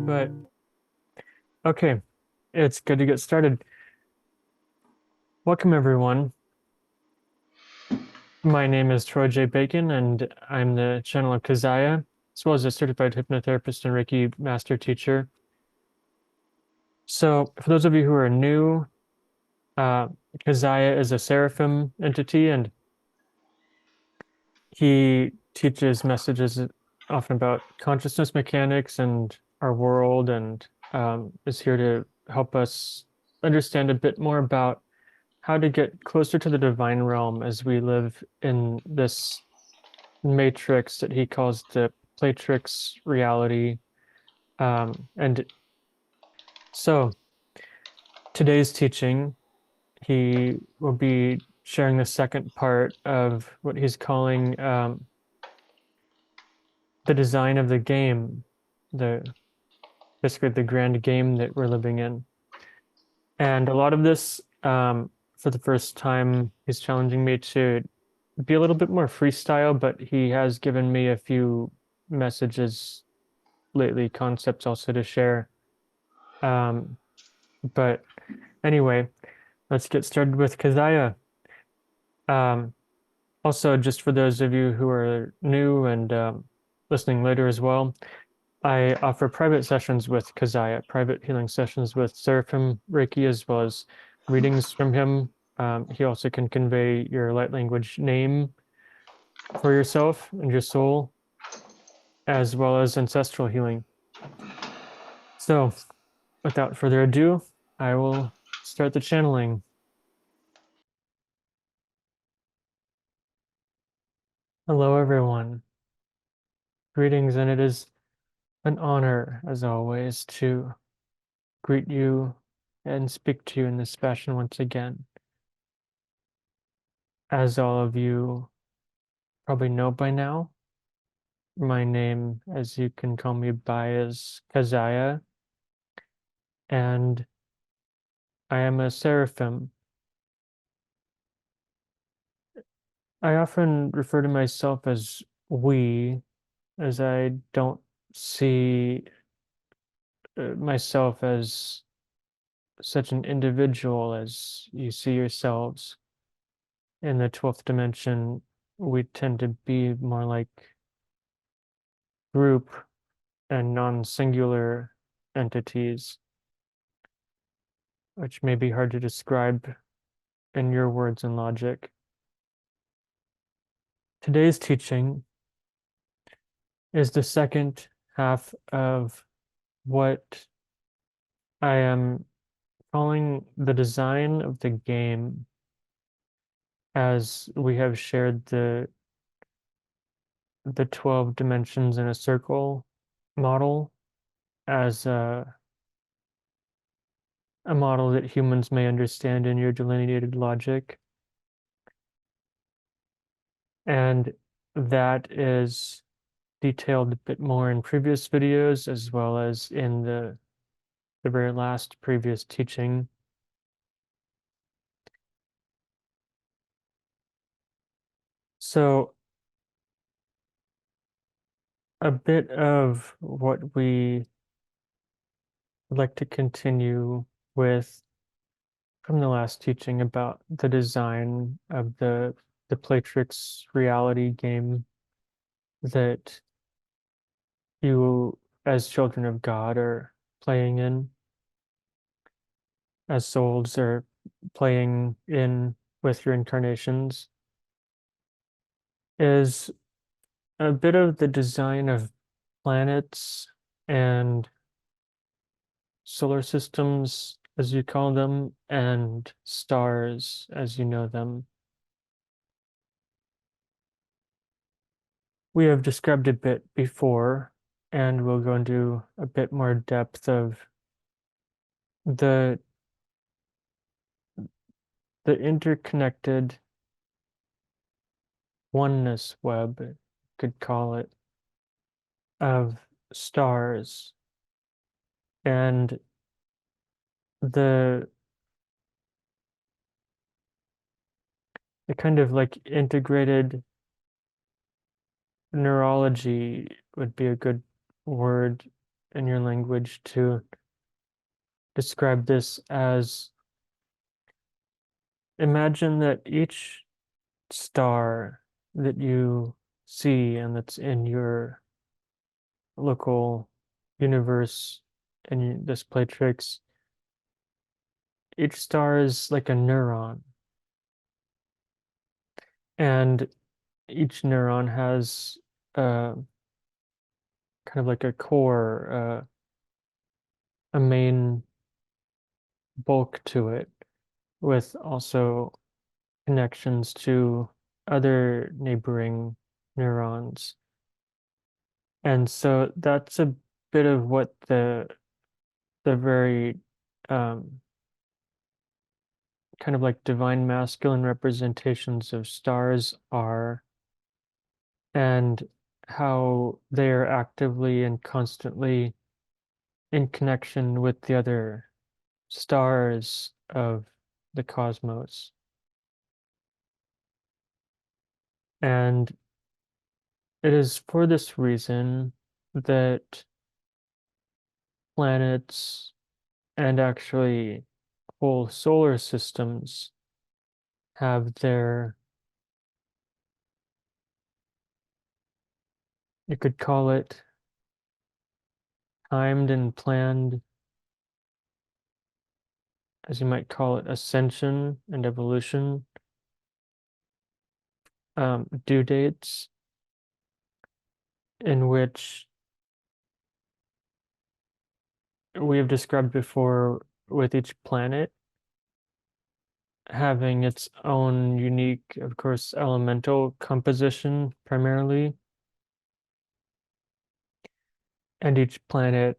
But okay, it's good to get started. Welcome, everyone. My name is Troy J. Bacon, and I'm the channel of Kazaya, as well as a certified hypnotherapist and Reiki master teacher. So, for those of you who are new, Kazaya is a Seraphim entity, and he teaches messages often about consciousness mechanics and our world, and is here to help us understand a bit more about how to get closer to the divine realm as we live in this matrix that he calls the Platrix reality. And so today's teaching, he will be sharing the second part of what he's calling the design of the game, basically the grand game that we're living in. And a lot of this, for the first time, he's challenging me to be a little bit more freestyle, but he has given me a few messages lately, concepts also to share. But anyway, let's get started with Kazaya. Also, just for those of you who are new and listening later as well, I offer private sessions with Kazaya, private healing sessions with Seraphim Reiki, as well as readings from him. He also can convey your light language name for yourself and your soul, as well as ancestral healing. So, without further ado, I will start the channeling. Hello, everyone. Greetings, and it is an honor, as always, to greet you and speak to you in this fashion once again. As all of you probably know by now, my name, as you can call me by, is Kazaya, and I am a Seraphim. I often refer to myself as we, as I don't see myself as such an individual as you see yourselves. In the 12th dimension, we tend to be more like group and non-singular entities, which may be hard to describe in your words and logic. Today's teaching is the second half of what I am calling the design of the game, as we have shared the 12 dimensions in a circle model as a model that humans may understand in your delineated logic. And that is detailed a bit more in previous videos, as well as in the very last previous teaching. So a bit of what we would like to continue with from the last teaching about the design of the Platrix reality game that you, as children of God, are playing in, as souls are playing in with your incarnations, is a bit of the design of planets and solar systems, as you call them, and stars, as you know them. We have described a bit before, and we'll go into a bit more depth of the interconnected oneness web, you could call it, of stars and the kind of like integrated neurology would be a good word in your language to describe this as, imagine that each star that you see and that's in your local universe in this playtrix, each star is like a neuron, and each neuron has uh, kind of like a core, a main bulk to it, with also connections to other neighboring neurons. And so that's a bit of what the very kind of like divine masculine representations of stars are, and how they are actively and constantly in connection with the other stars of the cosmos. And it is for this reason that planets and actually whole solar systems have their, you could call it timed and planned, as you might call it, ascension and evolution due dates, in which we have described before, with each planet having its own unique, of course, elemental composition primarily, and each planet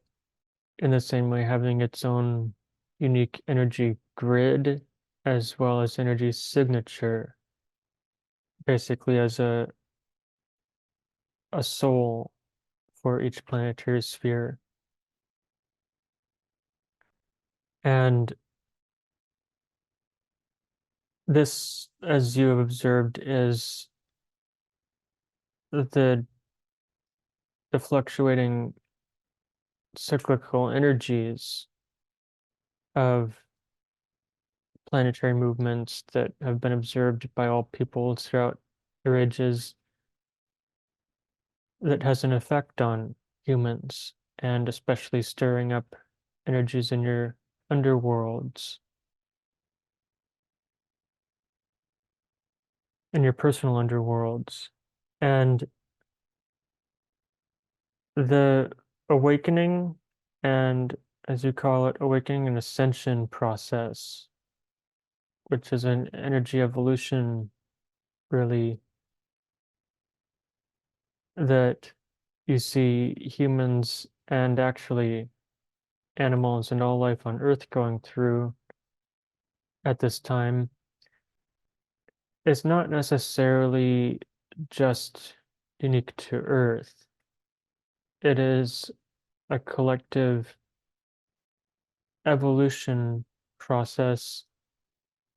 in the same way having its own unique energy grid as well as energy signature, basically as a soul for each planetary sphere. And this, as you have observed, is the fluctuating cyclical energies of planetary movements that have been observed by all peoples throughout their ages, that has an effect on humans, and especially stirring up energies in your underworlds, in your personal underworlds. And the awakening, and as you call it, awakening and ascension process, which is an energy evolution, really, that you see humans and actually animals and all life on Earth going through at this time, is not necessarily just unique to Earth. It is a collective evolution process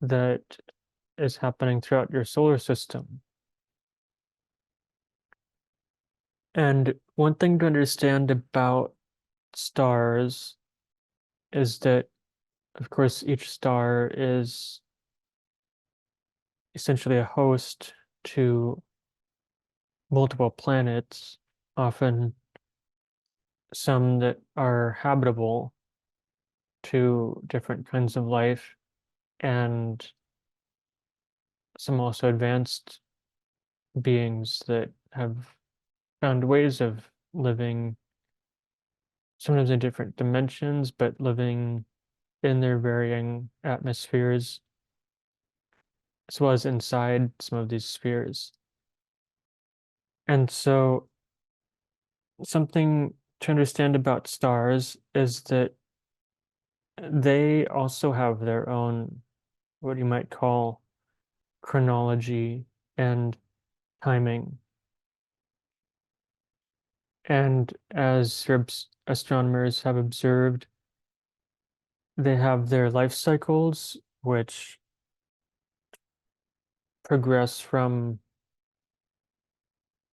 that is happening throughout your solar system. And one thing to understand about stars is that, of course, each star is essentially a host to multiple planets, often some that are habitable to different kinds of life, and some also advanced beings that have found ways of living, sometimes in different dimensions, but living in their varying atmospheres, as well as inside some of these spheres. And so, something to understand about stars is that they also have their own, what you might call, chronology and timing. And as astronomers have observed, they have their life cycles, which progress from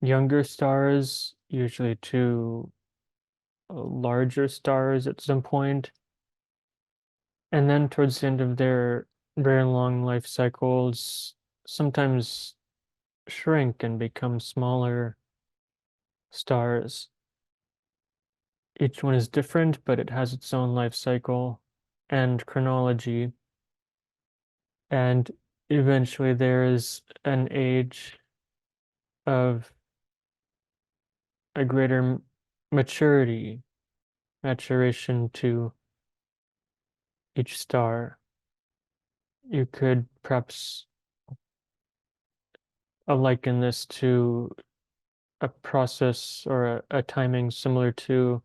younger stars, usually to larger stars at some point, and then towards the end of their very long life cycles, sometimes shrink and become smaller stars. Each one is different, but it has its own life cycle and chronology. And eventually there is an age of a greater maturity, maturation to each star. You could perhaps liken this to a process or a timing similar to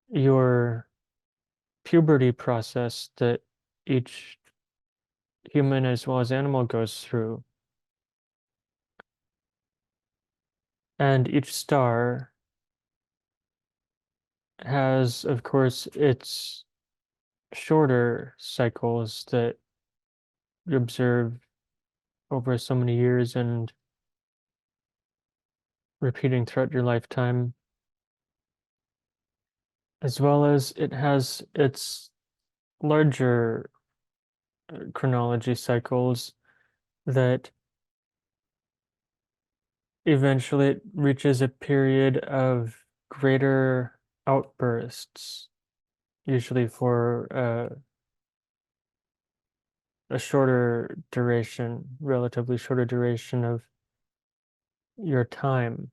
your puberty process that each human as well as animal goes through. And each star has, of course, its shorter cycles that you observe over so many years and repeating throughout your lifetime, as well as it has its larger chronology cycles that eventually it reaches a period of greater outbursts, usually for a shorter duration, relatively shorter duration of your time.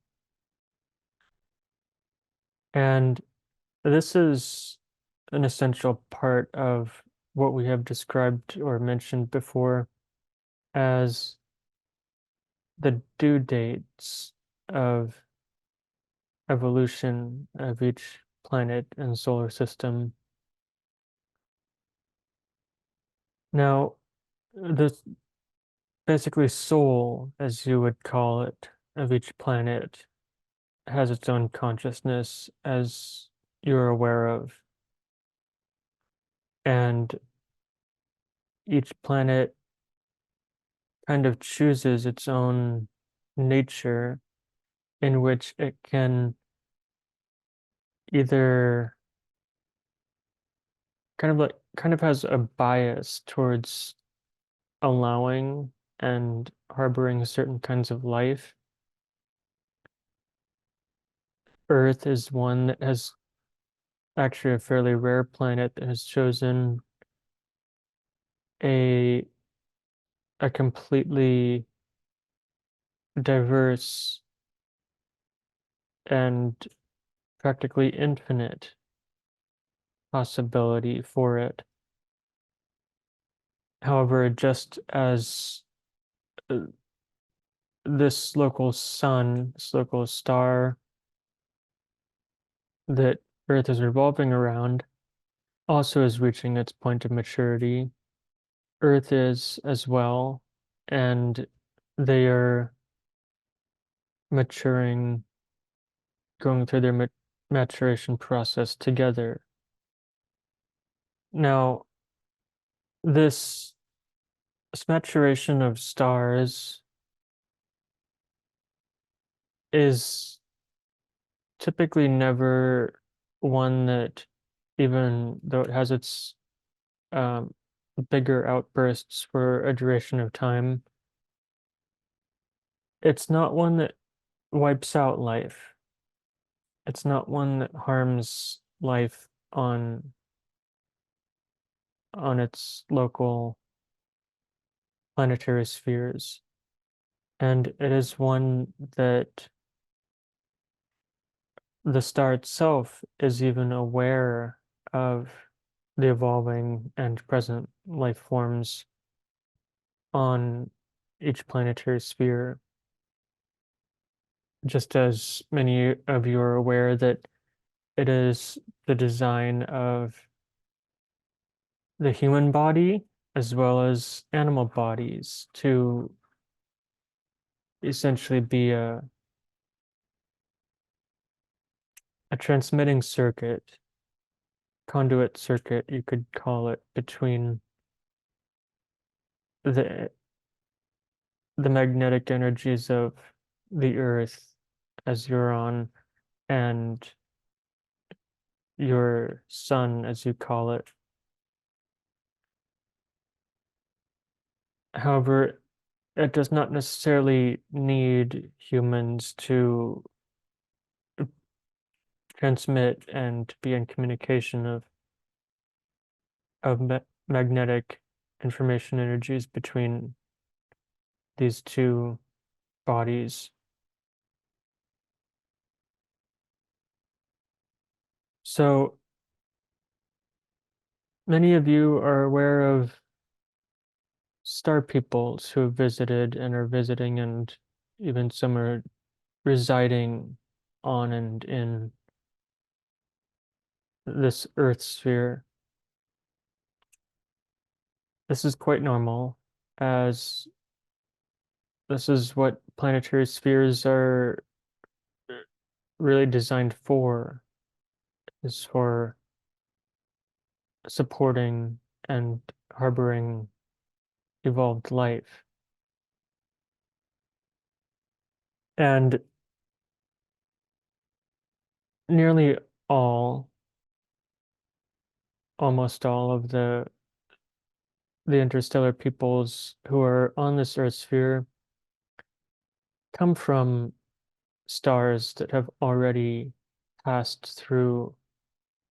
And this is an essential part of what we have described or mentioned before as the due dates of evolution of each planet and solar system. Now, the basically soul, as you would call it, of each planet has its own consciousness, as you're aware of. And each planet kind of chooses its own nature in which it can either kind of has a bias towards allowing and harboring certain kinds of life. Earth is one that has actually a fairly rare planet that has chosen a a completely diverse and practically infinite possibility for it. However, just as uh, this local sun, this local star that Earth is revolving around also is reaching its point of maturity. Earth is as well, and they are maturing, going through their maturation process together. Now, this maturation of stars is typically never one that, even though it has its um, bigger outbursts for a duration of time, it's not one that wipes out life. It's not one that harms life on its local planetary spheres. And it is one that the star itself is even aware of the evolving and present life forms on each planetary sphere. Just as many of you are aware that it is the design of the human body as well as animal bodies to essentially be a transmitting circuit, conduit circuit, you could call it, between the the magnetic energies of the Earth as you're on and your sun, as you call it. However, it does not necessarily need humans to transmit and be in communication of magnetic information energies between these two bodies. So many of you are aware of star peoples who have visited and are visiting, and even some are residing on and in this Earth sphere. This is quite normal, as this is what planetary spheres are really designed for, is for supporting and harboring evolved life. And nearly all, almost all of the interstellar peoples who are on this Earth sphere come from stars that have already passed through,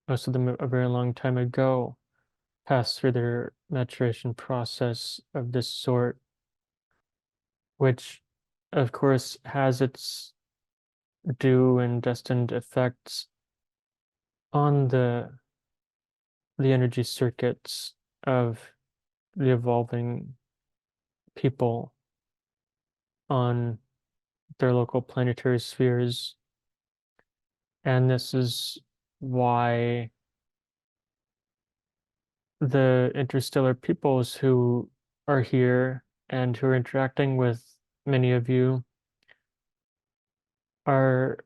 most of them a very long time ago, passed through their maturation process of this sort, which of course has its due and destined effects on the energy circuits of the evolving people on their local planetary spheres. And this is why the interstellar peoples who are here and who are interacting with many of you are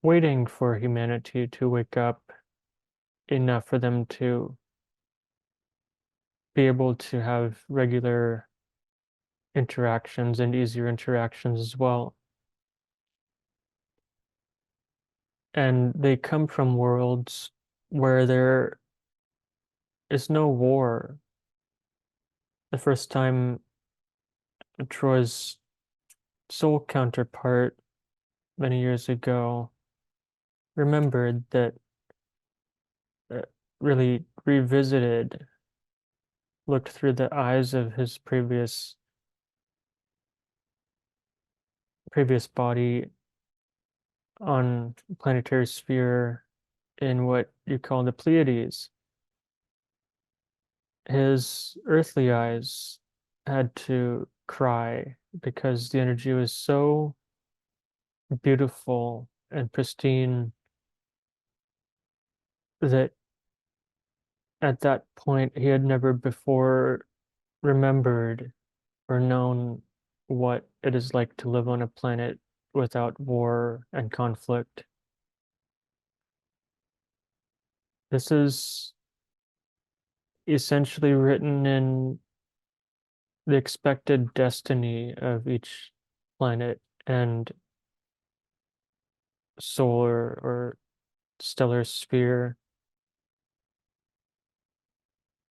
waiting for humanity to wake up enough for them to be able to have regular interactions and easier interactions as well. And they come from worlds where there is no war. The first time Troy's soul counterpart many years ago remembered that, really revisited, looked through the eyes of his previous body on planetary sphere in what you call the Pleiades. His earthly eyes had to cry because the energy was so beautiful and pristine that at that point he had never before remembered or known what it is like to live on a planet without war and conflict. This is essentially written in the expected destiny of each planet and solar or stellar sphere.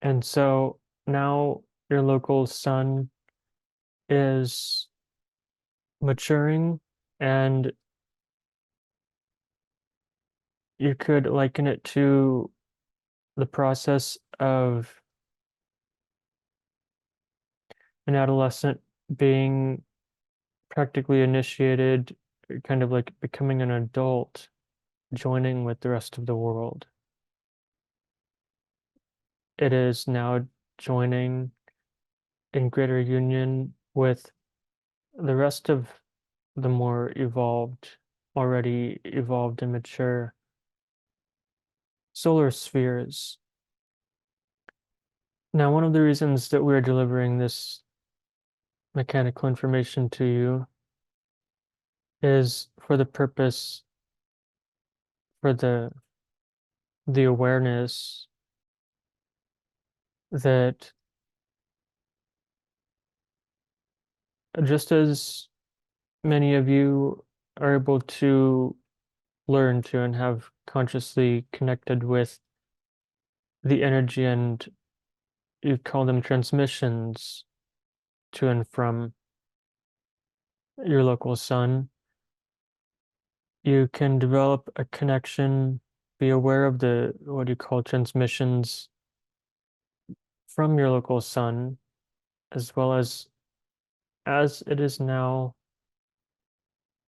And so now your local sun is maturing, and you could liken it to the process of an adolescent being practically initiated, kind of like becoming an adult, joining with the rest of the world. It is now joining in greater union with the rest of the more evolved, already evolved and mature solar spheres. Now, one of the reasons that we're delivering this mechanical information to you is for the purpose, for the awareness that just as many of you are able to learn to and have consciously connected with the energy, and you call them transmissions to and from your local sun, you can develop a connection, be aware of the what you call transmissions from your local sun, as well as it is now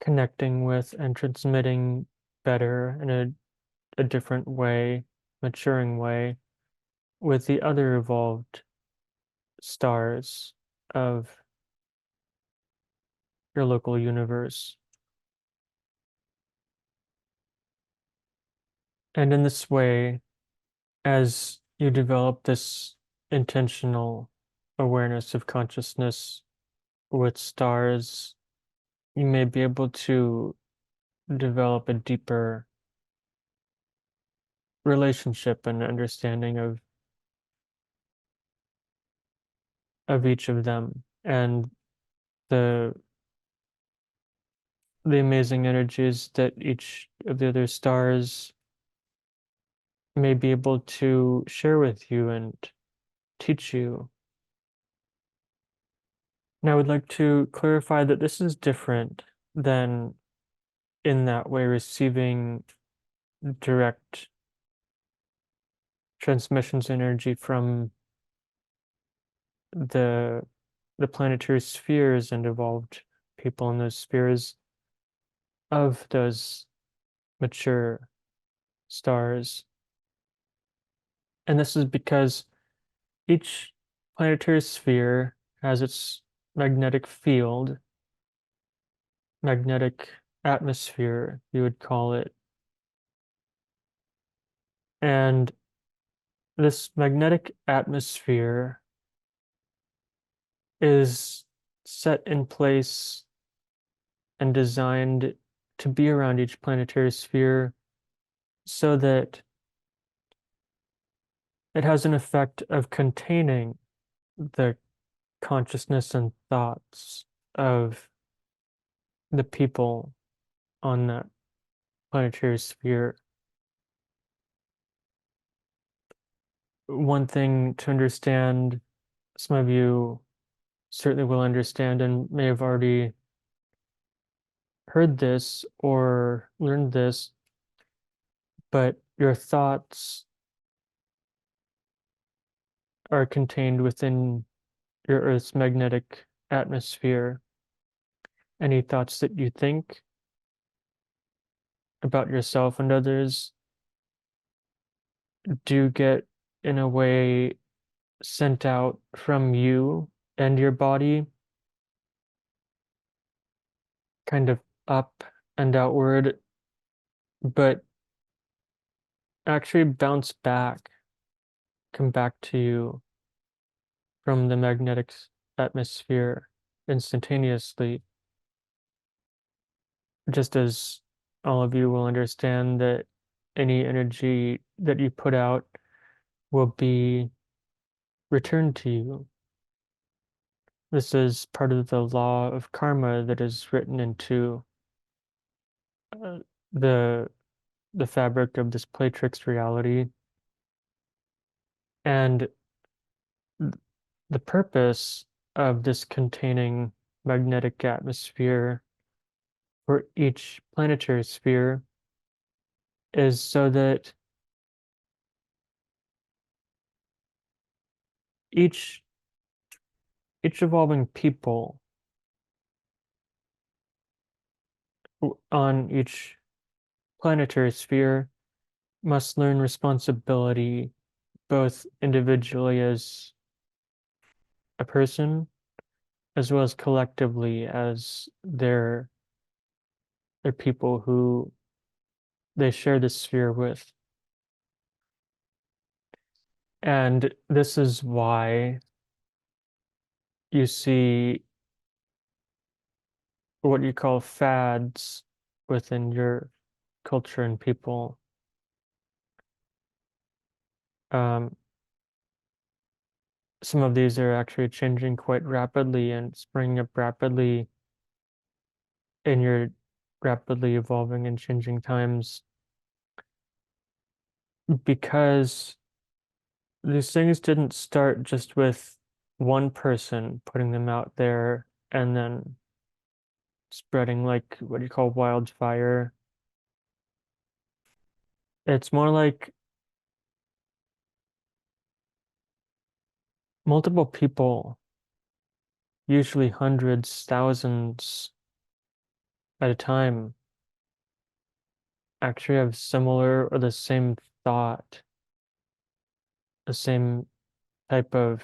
connecting with and transmitting better in a different way, maturing way, with the other evolved stars of your local universe. And in this way, as you develop this intentional awareness of consciousness with stars, you may be able to develop a deeper relationship and understanding of each of them, and the the amazing energies that each of the other stars may be able to share with you and teach you. Now, I would like to clarify that this is different than in that way receiving direct transmissions energy from the the planetary spheres and evolved people in those spheres of those mature stars. And this is because each planetary sphere has its magnetic field, magnetic atmosphere, you would call it. And this magnetic atmosphere is set in place and designed to be around each planetary sphere so that it has an effect of containing the consciousness and thoughts of the people on that planetary sphere. One thing to understand, some of you certainly will understand and may have already heard this or learned this, but your thoughts are contained within your Earth's magnetic atmosphere. Any thoughts that you think about yourself and others do get, in a way, sent out from you and your body, kind of up and outward, but actually bounce back, come back to you from the magnetic atmosphere instantaneously, just as all of you will understand that any energy that you put out will be returned to you. This is part of the law of karma that is written into uh, the the fabric of this Playtrix reality. And the purpose of this containing magnetic atmosphere for each planetary sphere is so that each evolving people on each planetary sphere must learn responsibility, both individually as a person as well as collectively as their people who they share this sphere with. And this is why you see what you call fads within your culture and people. Um, some of these are actually changing quite rapidly and springing up rapidly in your rapidly evolving and changing times, because these things didn't start just with one person putting them out there and then spreading like what do you call wildfire. It's more like multiple people, usually hundreds, thousands at a time, actually have similar or the same thought, the same type of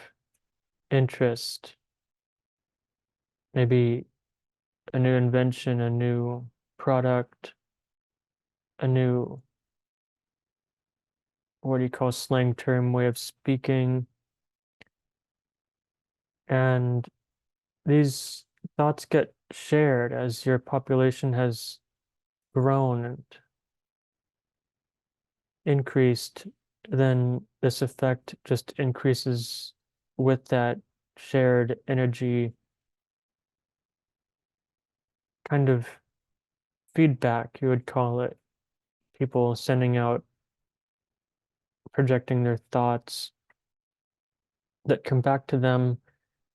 interest, maybe a new invention, a new product, a new, what do you call, slang term, way of speaking. And these thoughts get shared as your population has grown and increased, then this effect just increases with that shared energy kind of feedback, you would call it. People sending out, projecting their thoughts that come back to them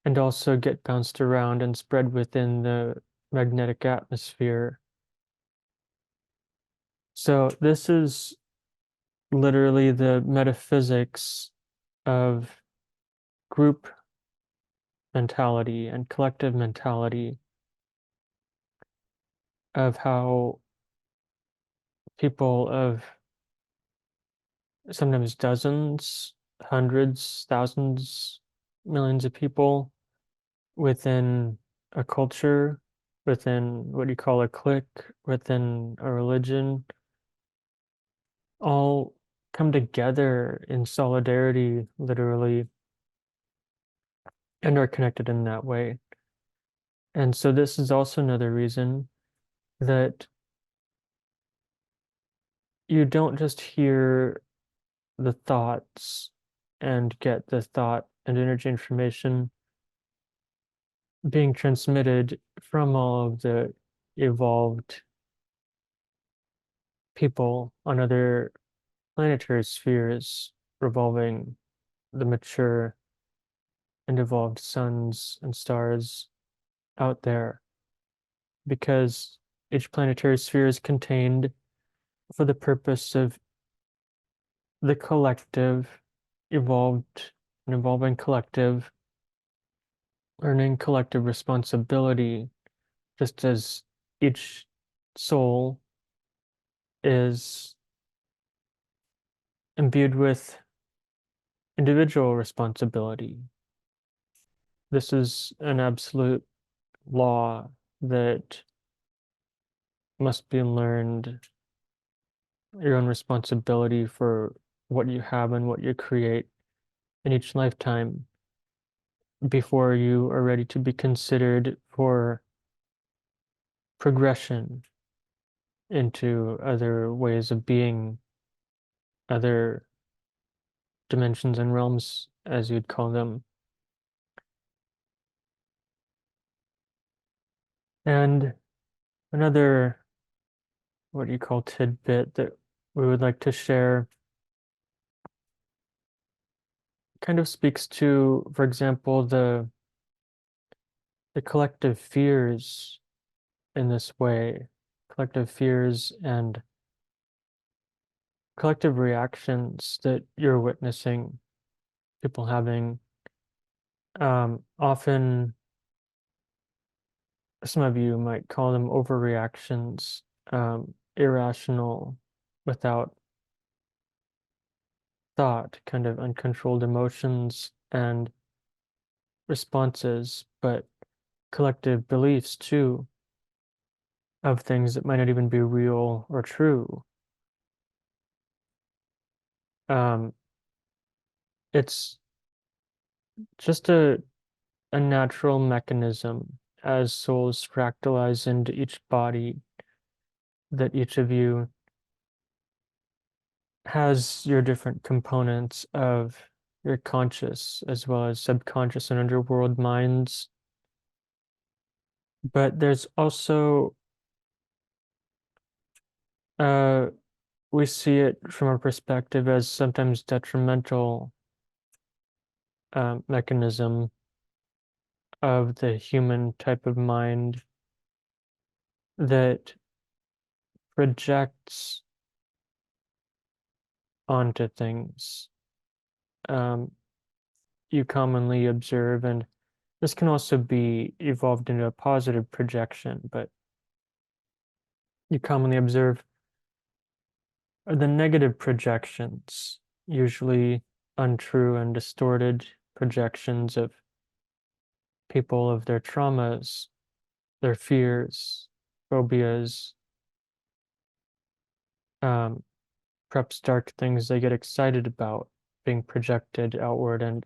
and also get bounced around and spread within the magnetic atmosphere. So this is literally the metaphysics of group mentality and collective mentality, of how people of sometimes dozens, hundreds, thousands, millions of people within a culture, within what you call a clique, within a religion, all come together in solidarity, literally, and are connected in that way. And so this is also another reason that you don't just hear the thoughts and get the thought and energy information being transmitted from all of the evolved people on other planetary spheres revolving the mature and evolved suns and stars out there, because each planetary sphere is contained for the purpose of the collective, evolved and evolving collective, learning collective responsibility, just as each soul is imbued with individual responsibility. This is an absolute law that must be learned, your own responsibility for what you have and what you create in each lifetime before you are ready to be considered for progression into other ways of being, other dimensions and realms, as you'd call them. And another, what do you call, tidbit that we would like to share kind of speaks to, for example, the collective fears in this way, collective fears and collective reactions that you're witnessing people having. Often, some of you might call them overreactions, irrational, without thought, kind of uncontrolled emotions and responses, but collective beliefs too, of things that might not even be real or true. Um, it's just a natural mechanism as souls fractalize into each body, that each of you has your different components of your conscious as well as subconscious and underworld minds. But there's also We see it from our perspective as sometimes detrimental mechanism of the human type of mind that projects onto things. You commonly observe, and this can also be evolved into a positive projection, but you commonly observe the negative projections, usually untrue and distorted projections of people, of their traumas, their fears, phobias, perhaps dark things they get excited about being projected outward and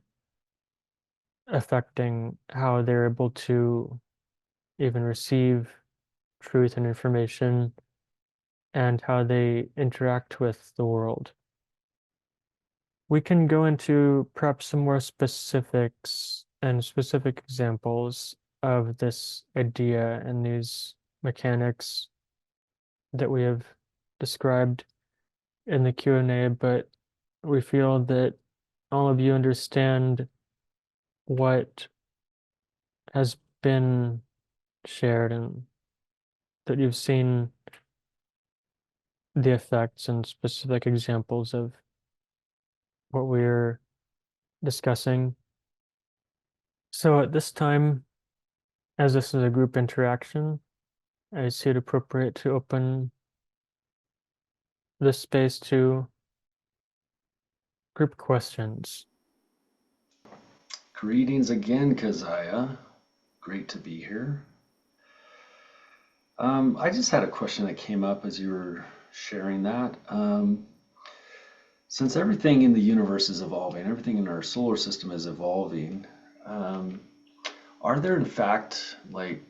affecting how they're able to even receive truth and information and how they interact with the world. We can go into perhaps some more specifics and specific examples of this idea and these mechanics that we have described in the Q&A, but we feel that all of you understand what has been shared and that you've seen the effects and specific examples of what we're discussing. So at this time, as this is a group interaction, I see it appropriate to open this space to group questions. Greetings again, Kazaya. Great to be here. I just had a question that came up as you were sharing that. Since everything in the universe is evolving, everything in our solar system is evolving, are there in fact like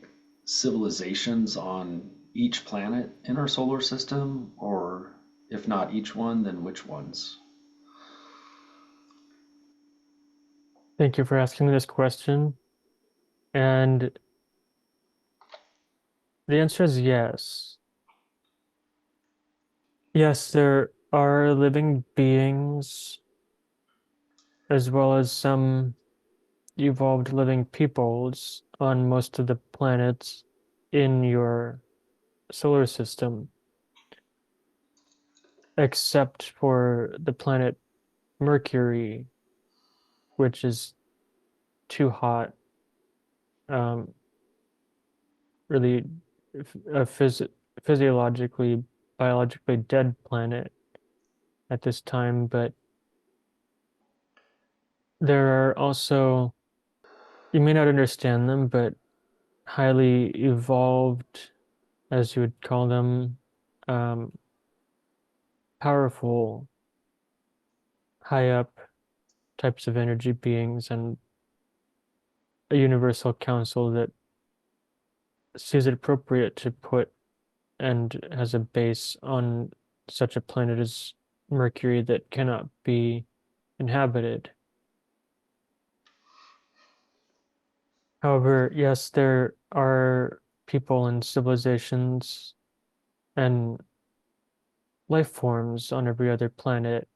civilizations on each planet in our solar system? Or if not each one, then which ones? Thank you for asking this question. And the answer is yes. Yes, there are living beings as well as some evolved living peoples on most of the planets in your solar system, except for the planet Mercury, which is too hot, really a physiologically, biologically dead planet at this time. But there are also, you may not understand them, but highly evolved, as you would call them, um, powerful, high up types of energy beings, and a universal council that sees it appropriate to put and has a base on such a planet as Mercury that cannot be inhabited. However, yes, there are people and civilizations and life forms on every other planet,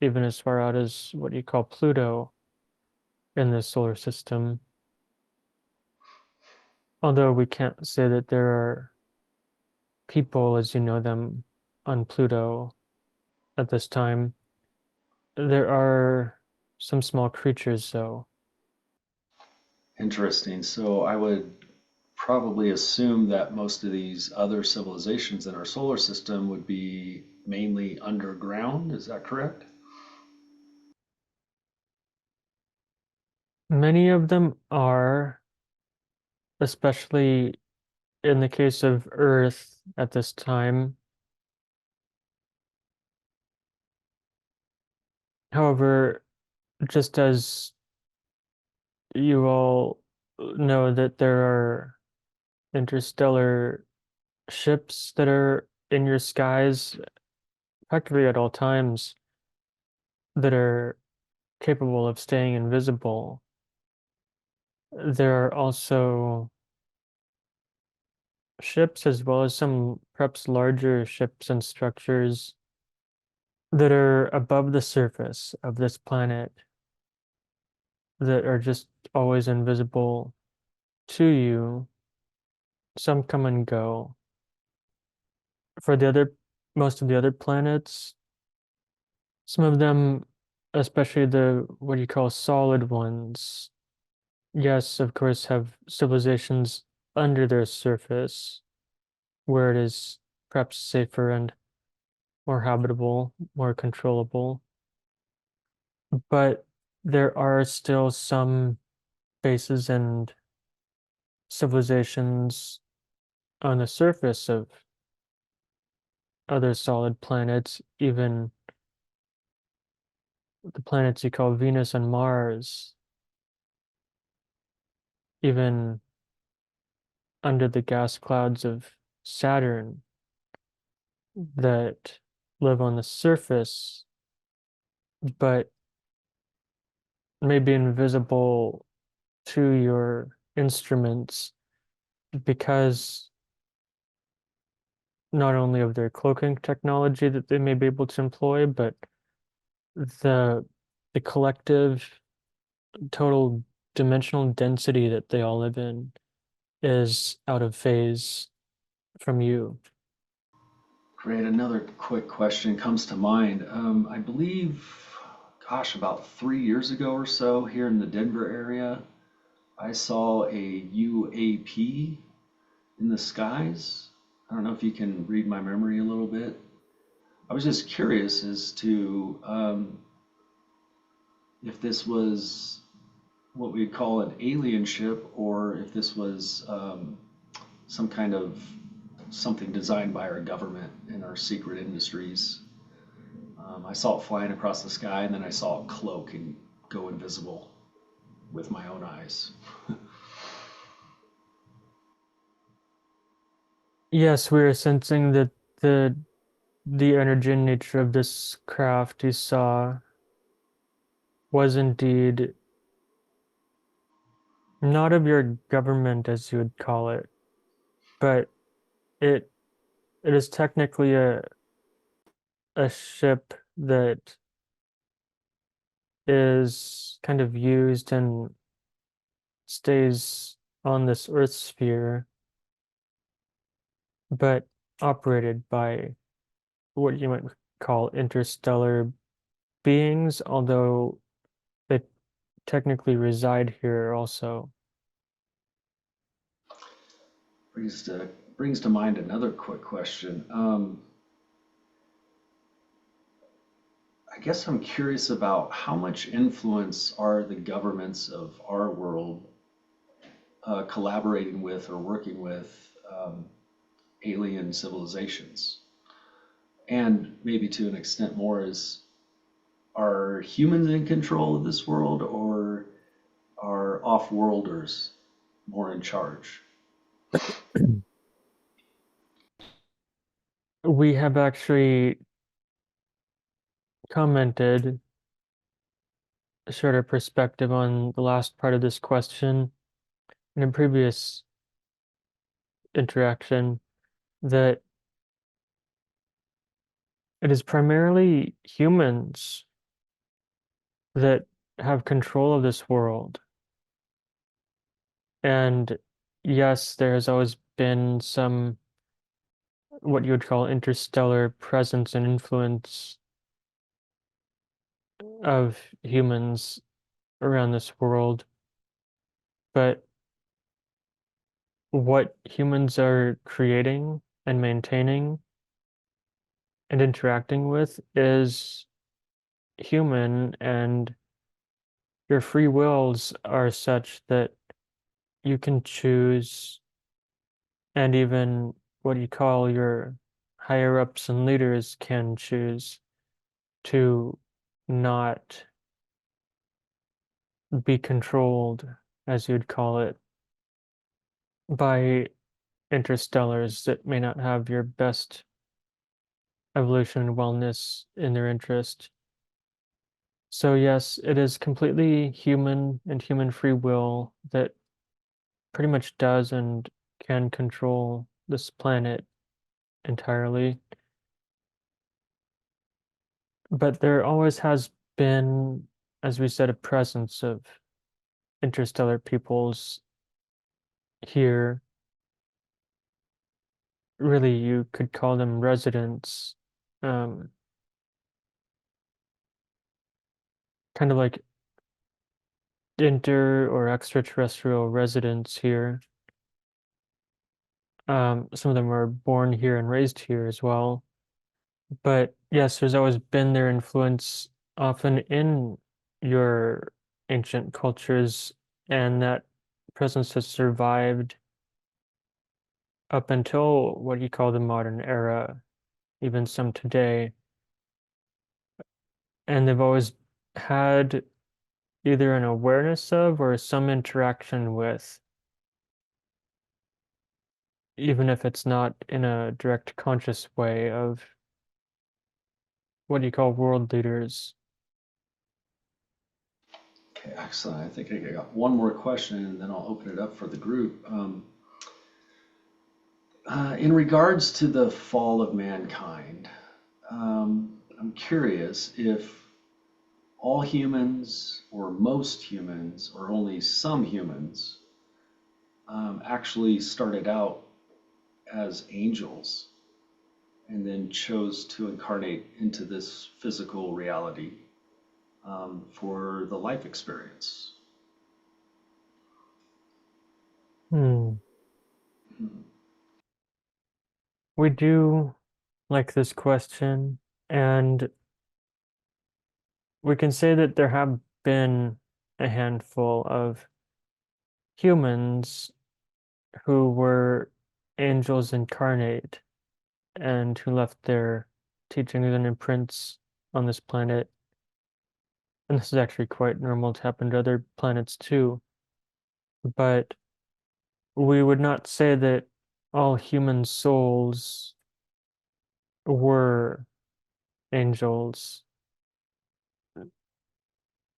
even as far out as what you call Pluto in the solar system. Although we can't say that there are people as you know them on Pluto at this time. There are some small creatures, though. Interesting. So I would probably assume that most of these other civilizations in our solar system would be mainly underground. Is that correct? Many of them are, especially in the case of Earth at this time. However, just as you all know that there are interstellar ships that are in your skies effectively at all times that are capable of staying invisible, there are also ships as well as some perhaps larger ships and structures that are above the surface of this planet that are just always invisible to you. Some come and go. For the other, most of the other planets, some of them, especially the what you call solid ones, yes, of course, have civilizations under their surface where it is perhaps safer and more habitable, more controllable. But there are still some bases and civilizations on the surface of other solid planets, even the planets you call Venus and Mars, even under the gas clouds of Saturn that live on the surface, but may be invisible to your instruments because not only of their cloaking technology that they may be able to employ, but the the collective total dimensional density that they all live in is out of phase from you. Great. Another quick question comes to mind. I believe, gosh, about 3 years ago or so here in the Denver area, I saw a UAP in the skies. I don't know if you can read my memory a little bit. I was just curious as to if this was what we'd call an alien ship or if this was some kind of something designed by our government and our secret industries. I saw it flying across the sky and then I saw it cloak and go invisible with my own eyes. Yes, we are sensing that the the energy and nature of this craft you saw was indeed not of your government as you would call it, but it it is technically a ship that is kind of used and stays on this Earth sphere, but operated by what you might call interstellar beings, although they technically reside here also. Brings to mind another quick question. I guess I'm curious about how much influence are the governments of our world collaborating with or working with alien civilizations? And maybe to an extent more is, are humans in control of this world or are off-worlders more in charge? We have actually commented, shared our perspective on the last part of this question in a previous interaction that it is primarily humans that have control of this world. And yes, there has always been some what you would call interstellar presence and influence of humans around this world. But what humans are creating and maintaining and interacting with is human, and your free wills are such that you can choose, and even what you call your higher ups and leaders can choose to not be controlled, as you'd call it, by interstellars that may not have your best evolution and wellness in their interest. So, yes, it is completely human and human free will that pretty much does and can control this planet entirely. But there always has been, as we said, a presence of interstellar peoples here. Really, you could call them residents, um, kind of like inter or extraterrestrial residents here. Some of them were born here and raised here as well. But yes, there's always been their influence often in your ancient cultures, and that presence has survived up until what you call the modern era, even some today. And they've always had either an awareness of or some interaction with, even if it's not in a direct conscious way, of what do you call world leaders. Okay, excellent. I think I got one more question and then I'll open it up for the group. In regards to the fall of mankind, I'm curious if all humans or most humans or only some humans actually started out as angels and then chose to incarnate into this physical reality for the life experience. Hmm. Hmm. We do like this question, and we can say that there have been a handful of humans who were angels incarnate and who left their teachings and imprints on this planet. And this is actually quite normal to happen to other planets too. But we would not say that all human souls were angels.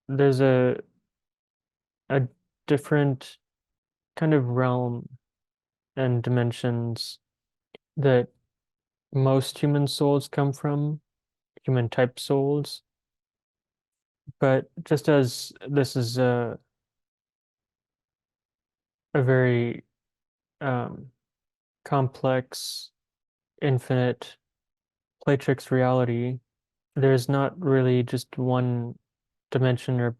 There's a different kind of realm and dimensions that most human souls come from, human type souls. But just as this is a very um, complex, infinite Playtrix reality, there's not really just one dimension or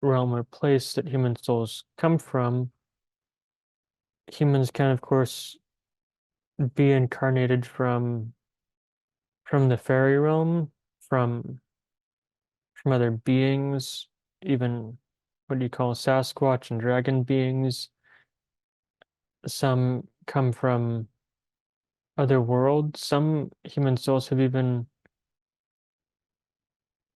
realm or place that human souls come from. Humans can, of course, be incarnated from the fairy realm, from from other beings, even what you call Sasquatch and dragon beings. Some come from other worlds. Some human souls have even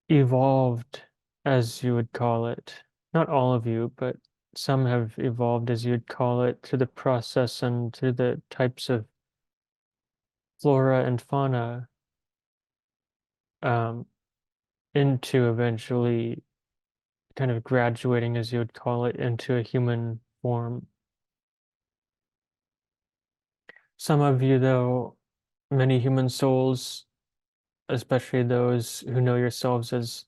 evolved, as you would call it. Not all of you, but some have evolved, as you'd call it, through the process and through the types of flora and fauna, um, into eventually kind of graduating, as you would call it, into a human form. Some of you, though, many human souls, especially those who know yourselves as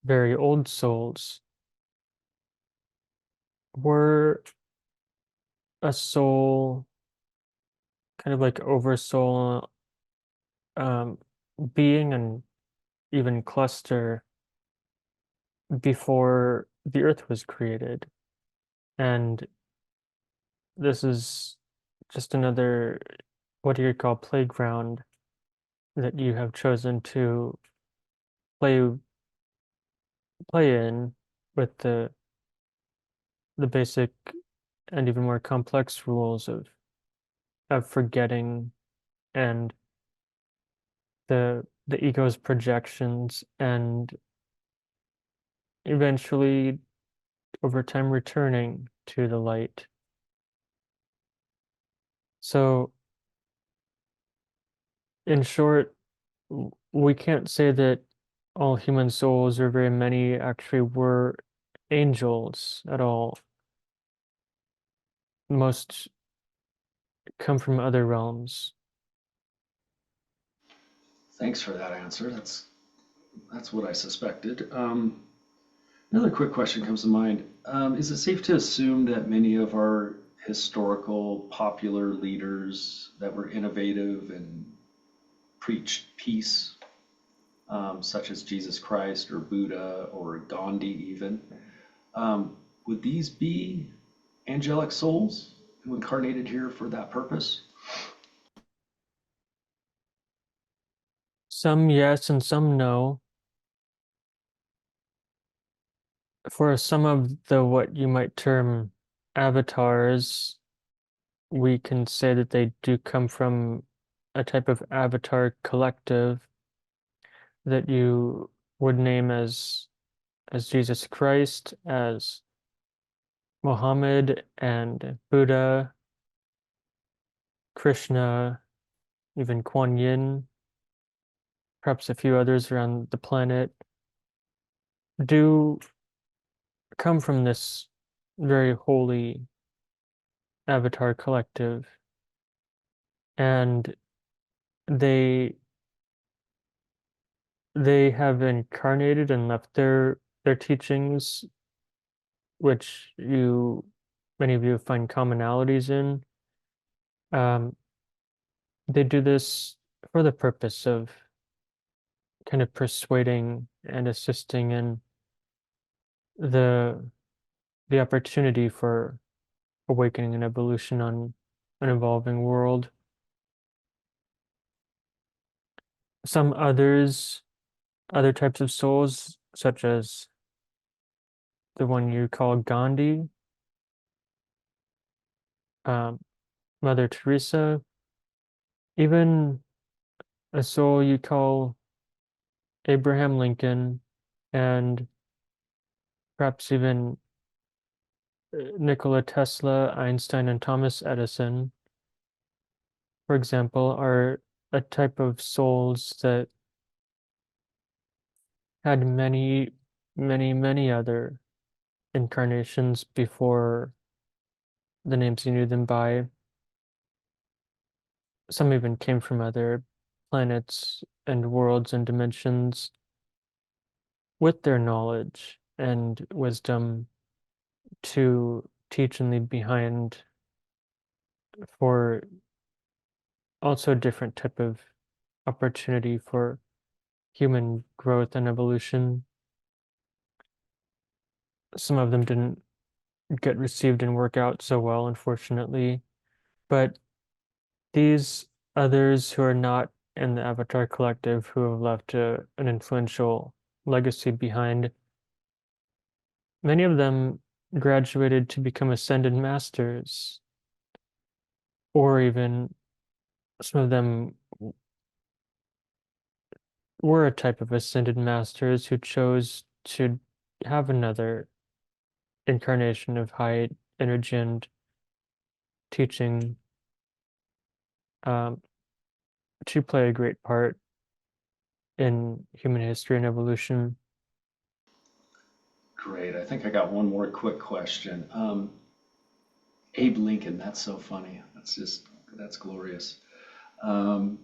very old souls, were a soul, kind of like oversoul, um, being and even cluster before the earth was created. And this is just another, what do you call, playground that you have chosen to play play in with the basic and even more complex rules of forgetting and the ego's projections, and eventually over time returning to the light. So in short, we can't say that all human souls, or very many, actually were angels at all. Most come from other realms. Thanks for that answer. That's what I suspected. Another quick question comes to mind. Is it safe to assume that many of our historical popular leaders that were innovative and preached peace, such as Jesus Christ or Buddha or Gandhi even, would these be angelic souls who incarnated here for that purpose? Some yes and some no. For some of the what you might term avatars, we can say that they do come from a type of avatar collective that you would name as Jesus Christ, as Muhammad and Buddha, Krishna, even Kuan Yin, perhaps a few others around the planet, do come from this very holy avatar collective. And they they have incarnated and left their teachings, which many of you find commonalities in. Um, they do this for the purpose of kind of persuading and assisting in the the opportunity for awakening and evolution on an evolving world. Some other types of souls, such as the one you call Gandhi, um, Mother Teresa, even a soul you call Abraham Lincoln, and perhaps even Nikola Tesla, Einstein, and Thomas Edison, for example, are a type of souls that had many other incarnations before the names you knew them by. Some even came from other planets and worlds and dimensions with their knowledge and wisdom to teach and leave behind for also a different type of opportunity for human growth and evolution. Some of them didn't get received and work out so well, unfortunately, but these others who are not in the Avatar Collective who have left an influential legacy behind, many of them graduated to become ascended masters, or even some of them were a type of ascended masters who chose to have another incarnation of high energy and teaching, um, to play a great part in human history and evolution. Great. I think I got one more quick question. Abe Lincoln, that's so funny. That's glorious. Um,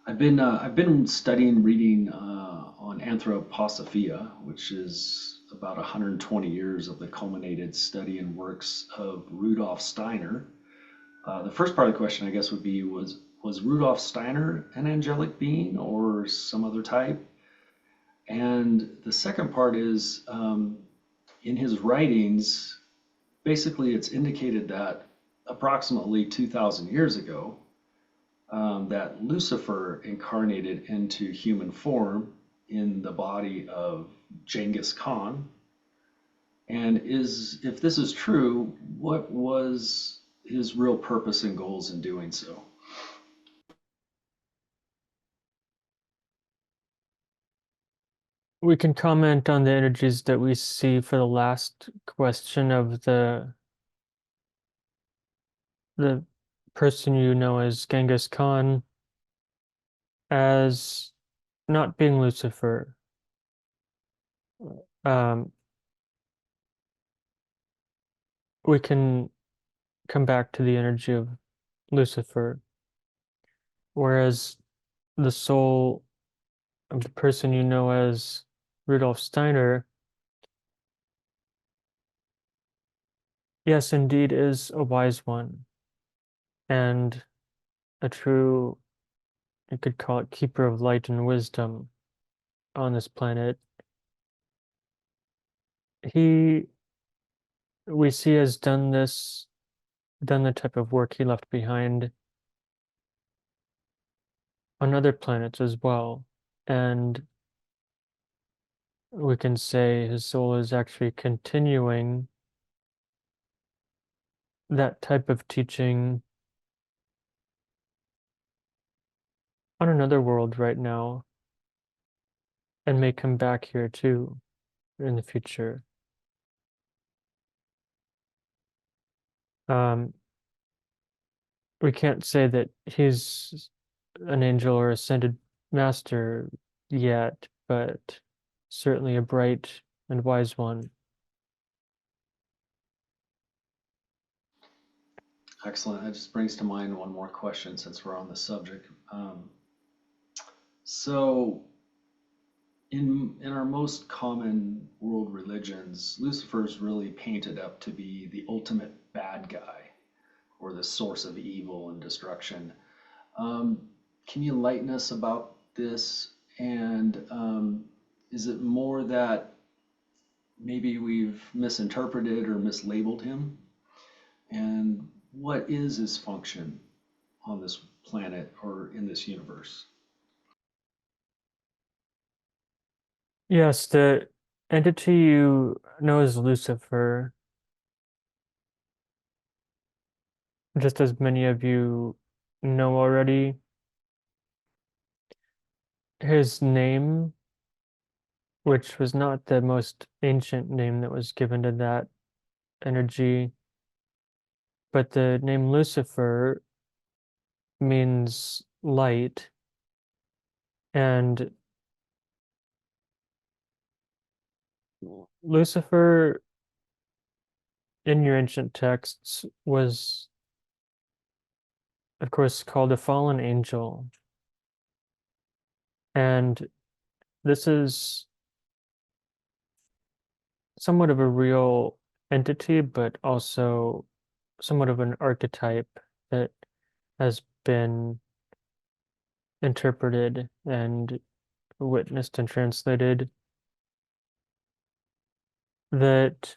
I've been studying, reading on anthroposophia, which is about 120 years of the culminated study and works of Rudolf Steiner. The first part of the question, I guess, would be was Rudolf Steiner an angelic being or some other type? And the second part is in his writings, basically it's indicated that approximately 2,000 years ago, that Lucifer incarnated into human form in the body of Genghis Khan. And if this is true, what was his real purpose and goals in doing so? We can comment on the energies that we see for the last question of the person you know as Genghis Khan as not being Lucifer. Um, we can come back to the energy of Lucifer, whereas the soul of the person you know as Rudolf Steiner, yes, indeed, is a wise one and a true, you could call it keeper of light and wisdom on this planet. He, we see, has done the type of work he left behind on other planets as well. And we can say his soul is actually continuing that type of teaching on another world right now and may come back here too in the future. Um, we can't say that he's an angel or ascended master yet, but certainly a bright and wise one. Excellent. That just brings to mind one more question since we're on the subject. So in our most common world religions, Lucifer's really painted up to be the ultimate bad guy or the source of evil and destruction. Um, can you enlighten us about this? And is it more that maybe we've misinterpreted or mislabeled him? And what is his function on this planet or in this universe? Yes, the entity you know as Lucifer, just as many of you know already, his name, which was not the most ancient name that was given to that energy, but the name Lucifer means light, and Lucifer in your ancient texts was, of course, called a fallen angel. And this is somewhat of a real entity, but also somewhat of an archetype that has been interpreted and witnessed and translated, that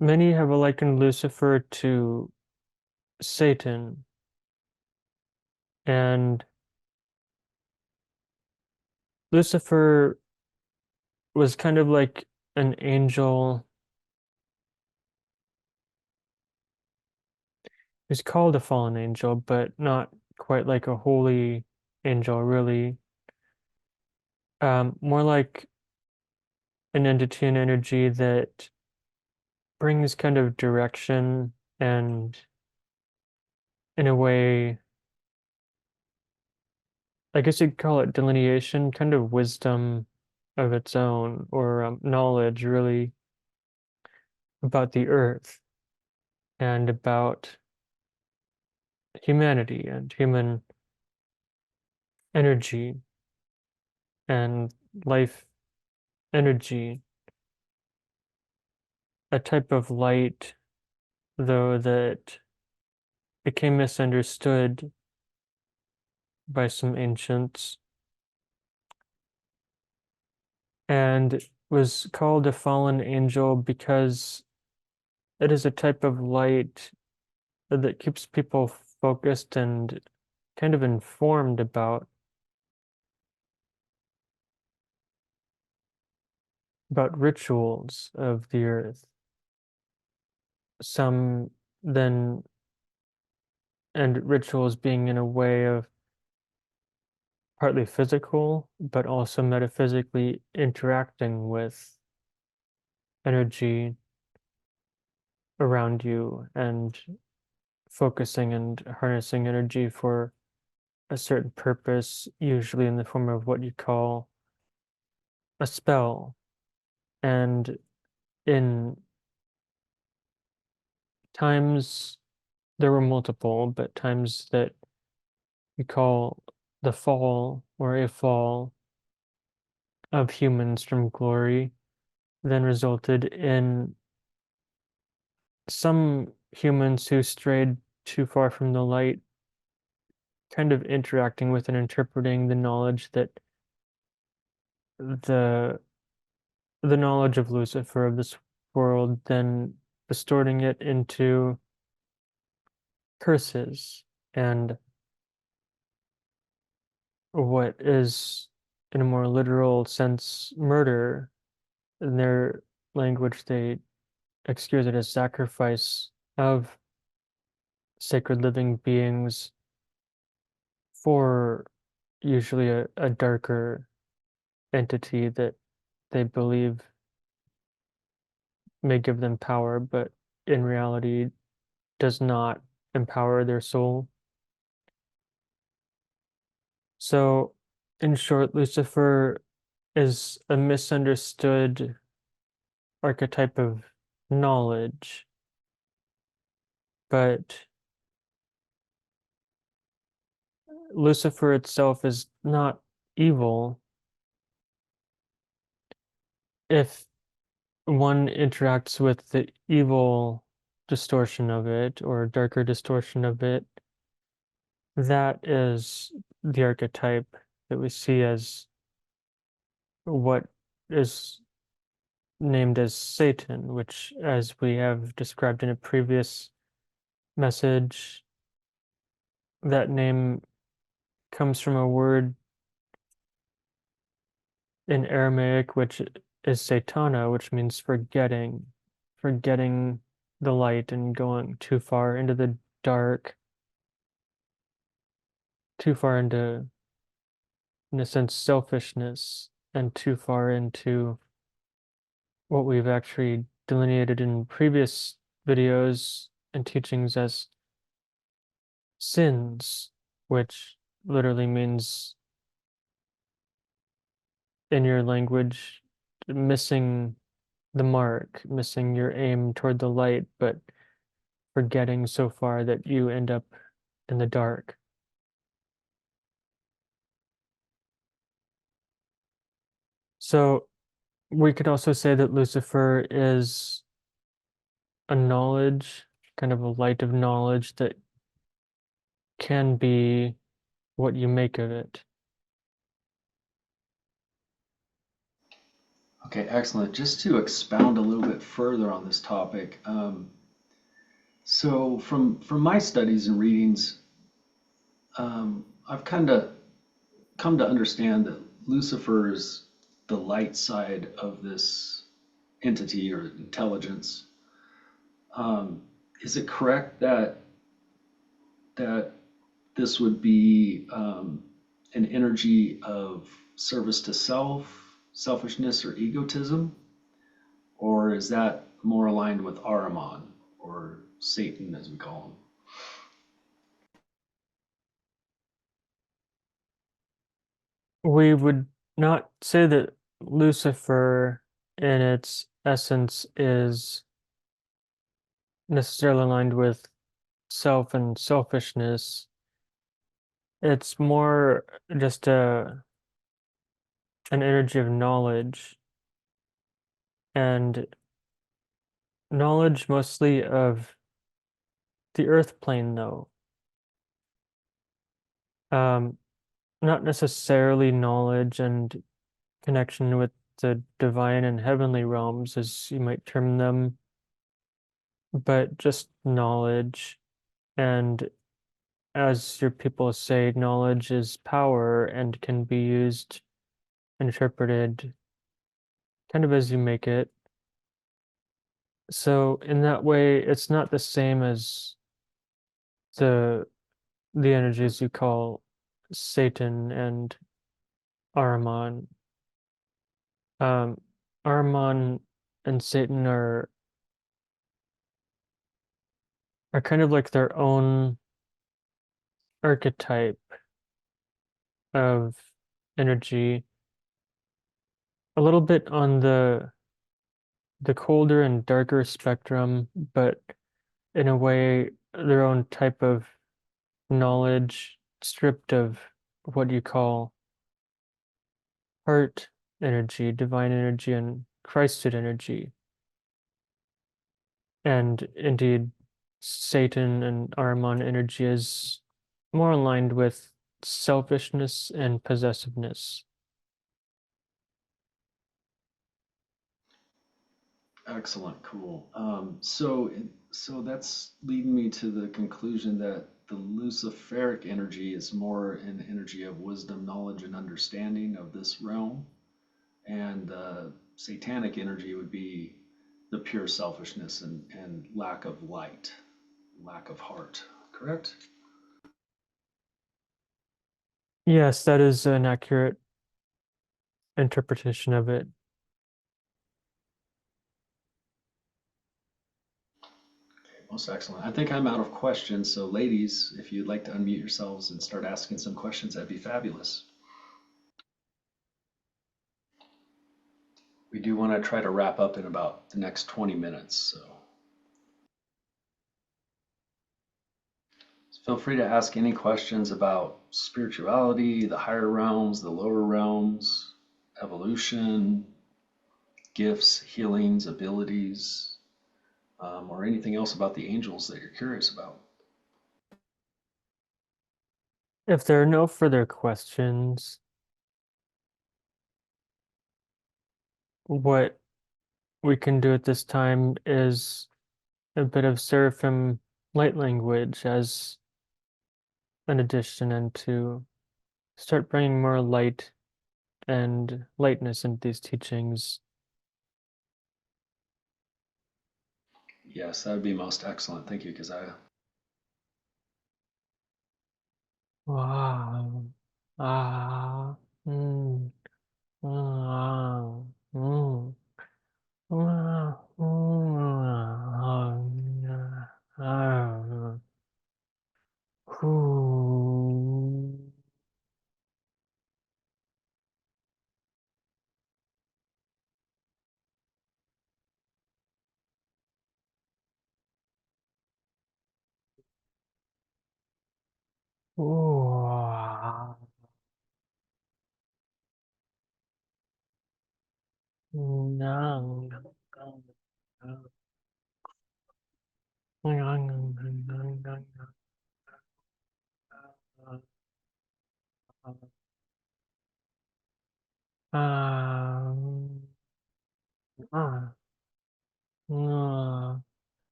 many have likened Lucifer to Satan. And Lucifer was kind of like an angel. He's called a fallen angel, but not quite like a holy angel, really. More like an entity and energy that brings kind of direction and, in a way, I guess you'd call it delineation, kind of wisdom of its own, or knowledge, really, about the earth and about humanity and human energy and life energy, a type of light, though, that became misunderstood by some ancients and was called a fallen angel because it is a type of light that keeps people focused and kind of informed about rituals of the earth. Some then, and rituals being in a way of partly physical, but also metaphysically interacting with energy around you and focusing and harnessing energy for a certain purpose, usually in the form of what you call a spell. And in times there were multiple, but times that we call the fall or a fall of humans from glory then resulted in some humans who strayed too far from the light kind of interacting with and interpreting the knowledge that the the knowledge of Lucifer of this world, then distorting it into curses and what is, in a more literal sense, murder. In their language, they excuse it as sacrifice of sacred living beings for usually a darker entity that they believe may give them power, but in reality does not empower their soul. So, in short, Lucifer is a misunderstood archetype of knowledge, but Lucifer itself is not evil. If one interacts with the evil distortion of it or darker distortion of it, that is the archetype that we see as what is named as Satan, which, as we have described in a previous message, that name comes from a word in Aramaic which is Satana, which means forgetting the light and going too far into the dark, too far into, in a sense, selfishness, and too far into what we've actually delineated in previous videos and teachings as sins, which literally means in your language missing the mark, missing your aim toward the light, but forgetting so far that you end up in the dark. So we could also say that Lucifer is a knowledge, kind of a light of knowledge that can be what you make of it. Okay, excellent. Just to expound a little bit further on this topic, so from my studies and readings, I've kind of come to understand that Lucifer is the light side of this entity or intelligence. Is it correct that this would be an energy of service to self, selfishness, or egotism? Or is that more aligned with Ahriman or Satan, as we call him? We would not say that Lucifer in its essence is necessarily aligned with self and selfishness. It's more just an energy of knowledge, and knowledge mostly of the earth plane, though. Um, Not necessarily knowledge and connection with the divine and heavenly realms, as you might term them, but just knowledge. And as your people say, knowledge is power and can be used, interpreted kind of as you make it. So in that way, it's not the same as the the energies you call Satan and Ahriman. Um, Ahriman and Satan are kind of like their own archetype of energy, a little bit on the colder and darker spectrum, but in a way, their own type of knowledge stripped of what you call heart energy, divine energy, and Christed energy. And indeed, Satan and Ahriman energy is more aligned with selfishness and possessiveness. Excellent, cool. So that's leading me to the conclusion that the Luciferic energy is more an energy of wisdom, knowledge, and understanding of this realm, and Satanic energy would be the pure selfishness and lack of light, lack of heart. Correct? Yes, that is an accurate interpretation of it. Most excellent. I think I'm out of questions. So, ladies, if you'd like to unmute yourselves and start asking some questions, that'd be fabulous. We do want to try to wrap up in about the next 20 minutes. So, feel free to ask any questions about spirituality, the higher realms, the lower realms, evolution, gifts, healings, abilities, or anything else about the angels that you're curious about. If there are no further questions, what we can do at this time is a bit of Seraphim light language as an addition and to start bringing more light and lightness into these teachings. Yes, that would be most excellent. Thank you, Kazaya. Wow. Ah. Mm. Ah. Mm. Ah. Mm.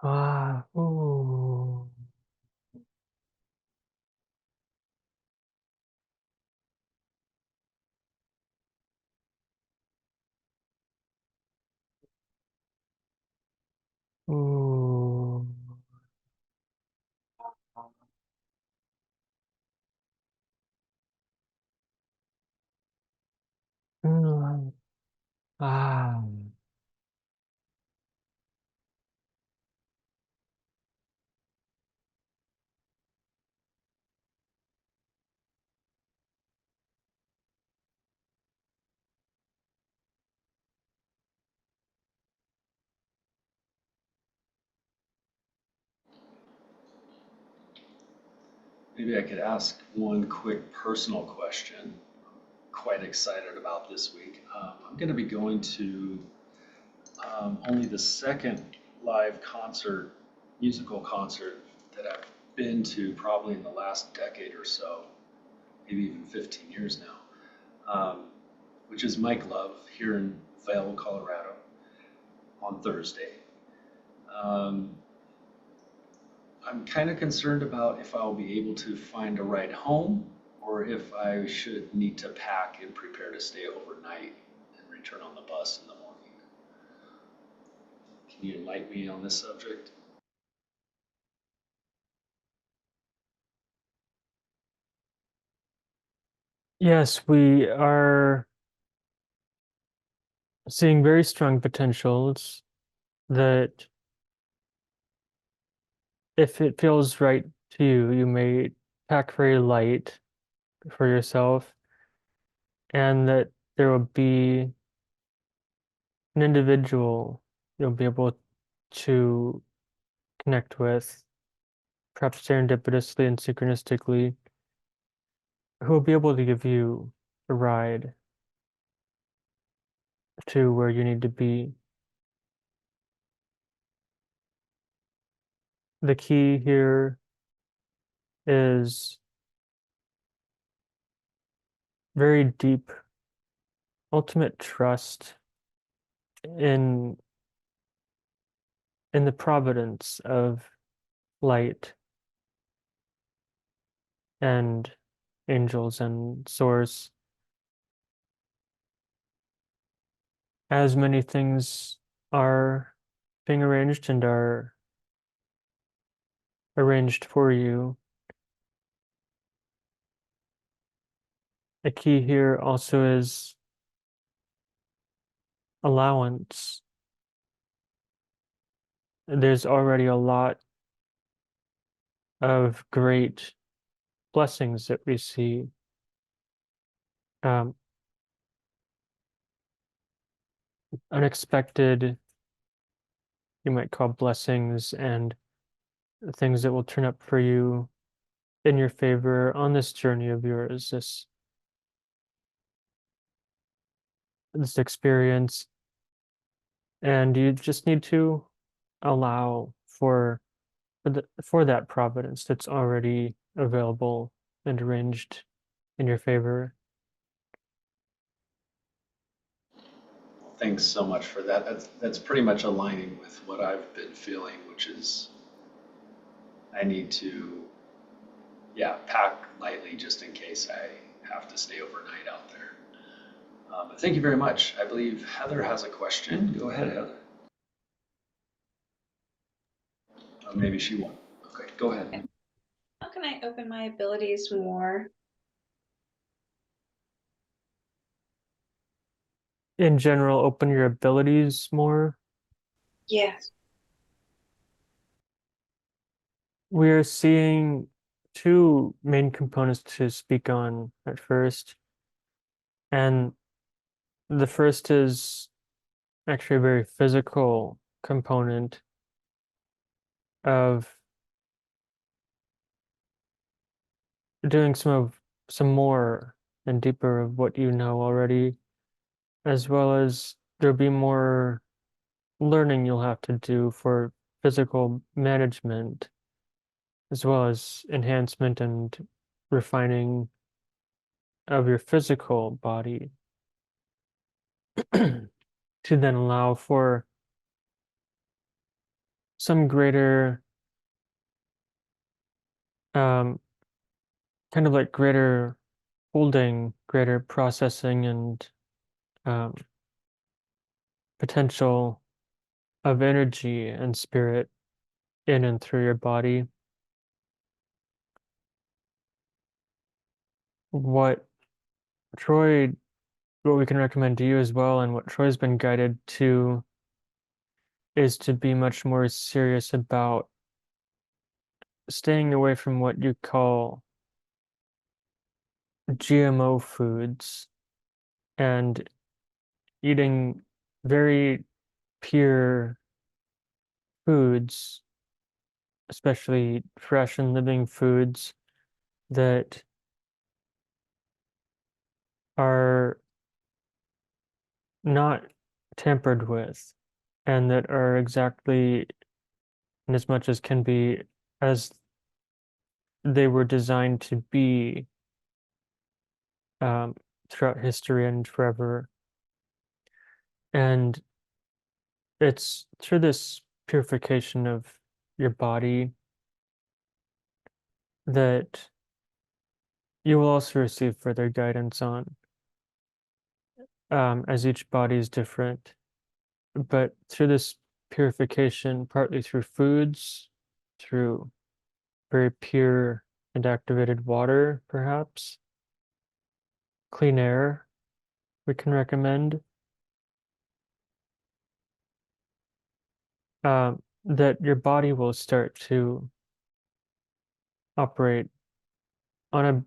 Ah. Ooh. Ooh. No. Maybe I could ask one quick personal question. Quite excited about this week. I'm going to be going to only the second live concert, musical concert that I've been to probably in the last decade or so, maybe even 15 years now, which is Mike Love here in Vail, Colorado on Thursday. Um, I'm kind of concerned about if I'll be able to find a ride home or if I should need to pack and prepare to stay overnight and return on the bus in the morning. Can you enlighten me on this subject? Yes, we are seeing very strong potentials that if it feels right to you, you may pack very light for yourself, and that there will be an individual you'll be able to connect with, perhaps serendipitously and synchronistically, who will be able to give you a ride to where you need to be. The key here is very deep, ultimate trust in the providence of light and angels and source. As many things are being arranged and are arranged for you, a key here also is allowance. There's already a lot of great blessings that we see. Um, Unexpected, you might call blessings, and things that will turn up for you in your favor on this journey of yours, this experience. And you just need to allow for that providence that's already available and arranged in your favor. Thanks so much for that. That's pretty much aligning with what I've been feeling, which is I need to, yeah, pack lightly just in case I have to stay overnight out there. But thank you very much. I believe Heather has a question. Go ahead, Heather. Maybe she won't. Okay, go ahead. How can I open my abilities more? In general, open your abilities more. Yes. We're seeing two main components to speak on at first. And the first is actually a very physical component of doing some more and deeper of what you know already, as well as there'll be more learning you'll have to do for physical management, as well as enhancement and refining of your physical body to then allow for some greater um, kind of like greater holding, greater processing and um, potential of energy and spirit in and through your body. What Troy, what we can recommend to you as well, and what Troy's been guided to, is to be much more serious about staying away from what you call GMO foods and eating very pure foods, especially fresh and living foods that are not tampered with and that are exactly and as much as can be as they were designed to be um, throughout history and forever. And it's through this purification of your body that you will also receive further guidance on, as each body is different. But through this purification, partly through foods, through very pure and activated water, perhaps, clean air, we can recommend, that your body will start to operate on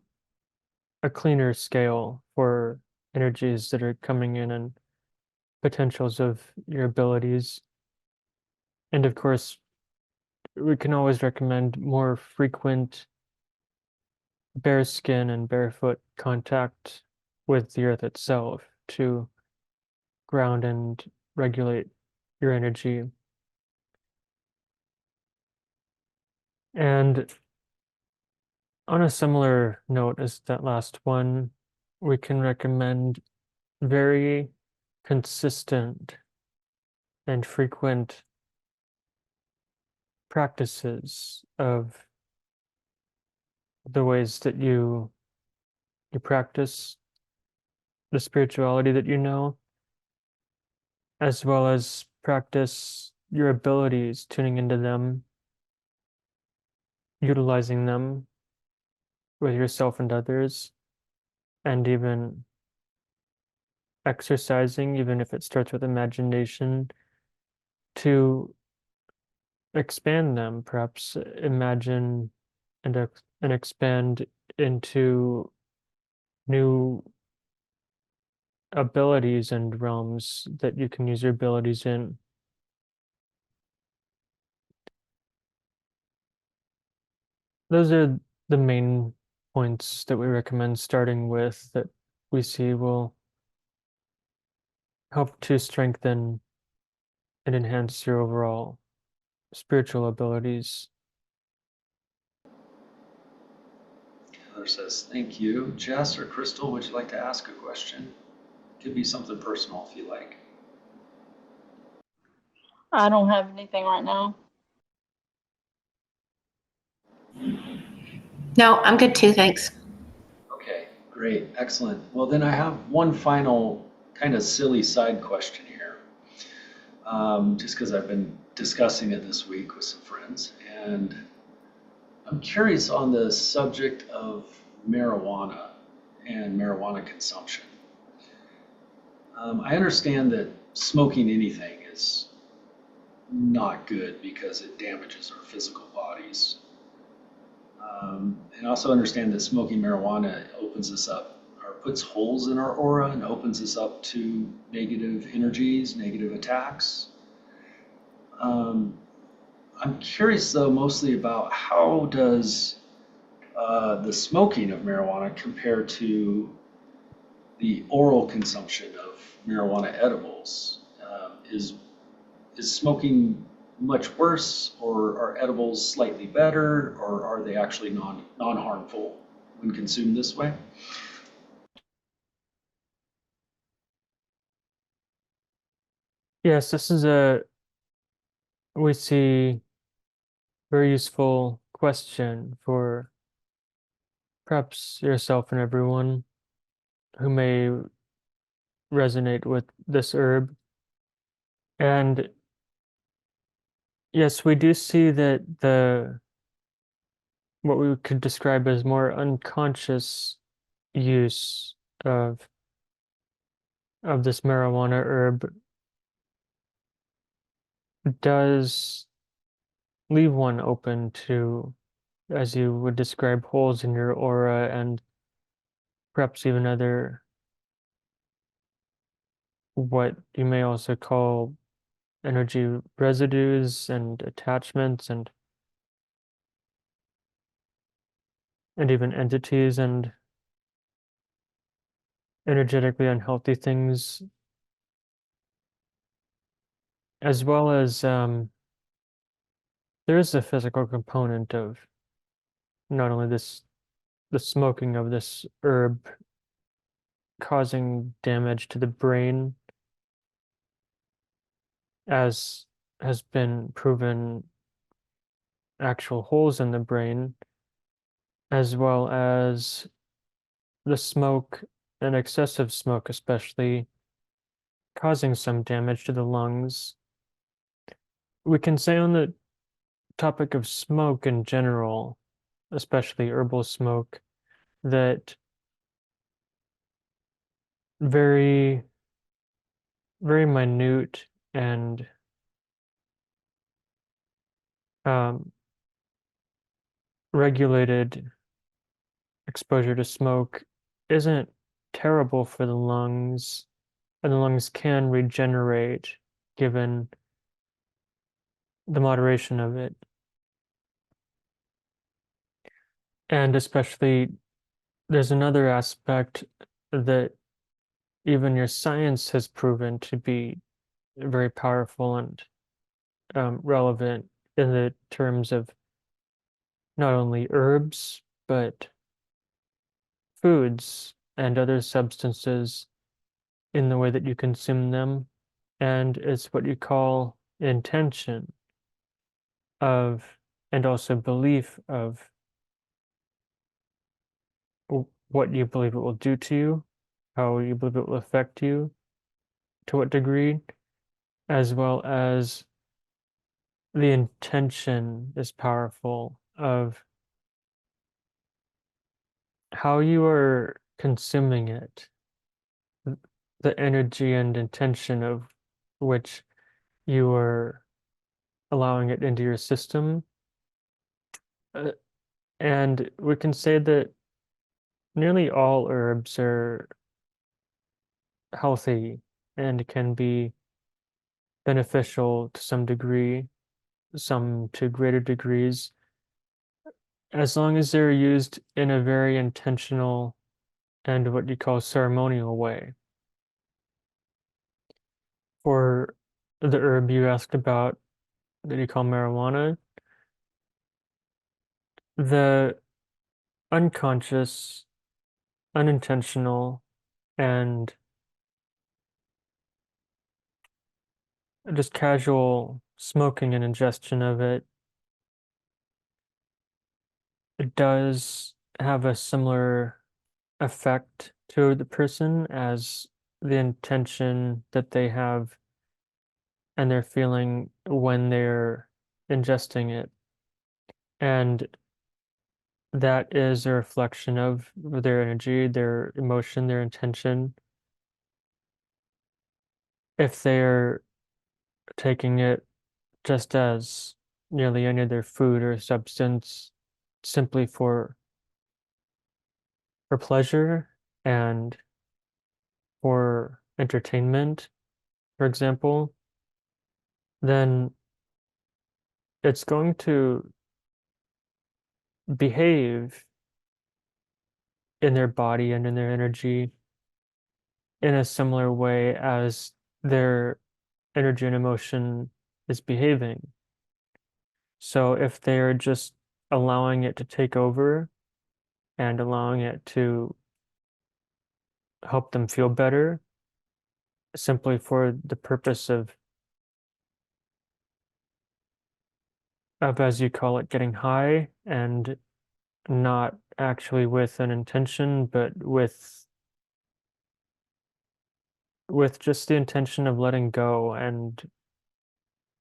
a cleaner scale for energies that are coming in and potentials of your abilities. And of course, we can always recommend more frequent bare skin and barefoot contact with the earth itself to ground and regulate your energy. And on a similar note as that last one, we can recommend very consistent and frequent practices of the ways that you practice the spirituality that you know, as well as practice your abilities, tuning into them, utilizing them with yourself and others, and even exercising, even if it starts with imagination, to expand them. Perhaps imagine and expand into new abilities and realms that you can use your abilities in. Those are the main points that we recommend starting with that we see will help to strengthen and enhance your overall spiritual abilities. Heather says, thank you. Jess or Crystal, would you like to ask a question? Could be something personal if you like. I don't have anything right now. No, I'm good too, thanks. Okay, great, excellent. Well, then I have one final kind of silly side question here. Just because I've been discussing it this week with some friends, and I'm curious on the subject of marijuana and marijuana consumption. I understand that smoking anything is not good because it damages our physical bodies. And also understand that smoking marijuana opens us up or puts holes in our aura and opens us up to negative energies, negative attacks. I'm curious though mostly about how does the smoking of marijuana compare to the oral consumption of marijuana edibles? Is smoking much worse, or are edibles slightly better, or are they actually non-harmful when consumed this way? Yes, this is a, we see, very useful question for perhaps yourself and everyone who may resonate with this herb. And yes, we do see that the what we could describe as more unconscious use of this marijuana herb does leave one open to, as you would describe, holes in your aura and perhaps even other, what you may also call energy residues and attachments and even entities and energetically unhealthy things, as well as there is a physical component of not only the smoking of this herb causing damage to the brain, as has been proven, actual holes in the brain, as well as the smoke and excessive smoke, especially, causing some damage to the lungs. We can say on the topic of smoke in general, especially herbal smoke, that very, very minute and regulated exposure to smoke isn't terrible for the lungs and the lungs can regenerate given the moderation of it. And especially, there's another aspect that even your science has proven to be very powerful and relevant in the terms of not only herbs, but foods and other substances in the way that you consume them. And it's what you call intention of, and also belief of what you believe it will do to you, how you believe it will affect you, to what degree, as well as the intention is powerful of how you are consuming it, the energy and intention of which you are allowing it into your system. And we can say that nearly all herbs are healthy and can be beneficial to some degree, some to greater degrees, as long as they're used in a very intentional and what you call ceremonial way. For the herb you asked about that you call marijuana, the unconscious, unintentional, and just casual smoking and ingestion of it does have a similar effect to the person as the intention that they have and they're feeling when they're ingesting it. And that is a reflection of their energy, their emotion, their intention. If they're taking it just as nearly any other food or substance simply for pleasure and for entertainment, for example, then it's going to behave in their body and in their energy in a similar way as their energy and emotion is behaving. So if they're just allowing it to take over and allowing it to help them feel better simply for the purpose of as you call it, getting high, and not actually with an intention, but with just the intention of letting go and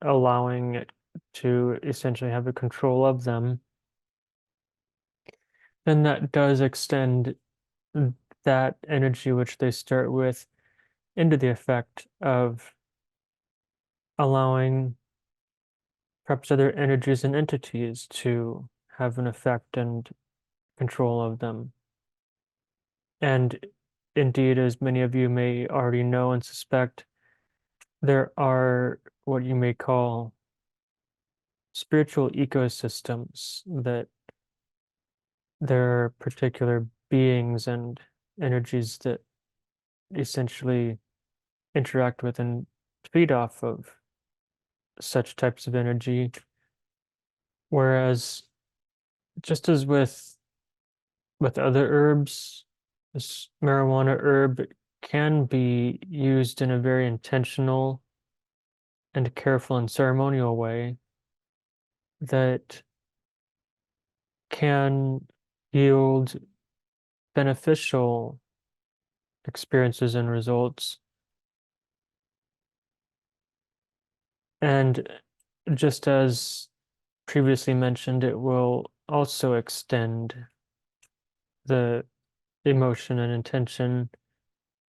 allowing it to essentially have a control of them, then that does extend that energy which they start with into the effect of allowing perhaps other energies and entities to have an effect and control of them. And indeed, as many of you may already know and suspect, there are what you may call spiritual ecosystems, that there are particular beings and energies that essentially interact with and feed off of such types of energy. Whereas just as with other herbs, this marijuana herb can be used in a very intentional and careful and ceremonial way that can yield beneficial experiences and results. And just as previously mentioned, it will also extend the emotion and intention,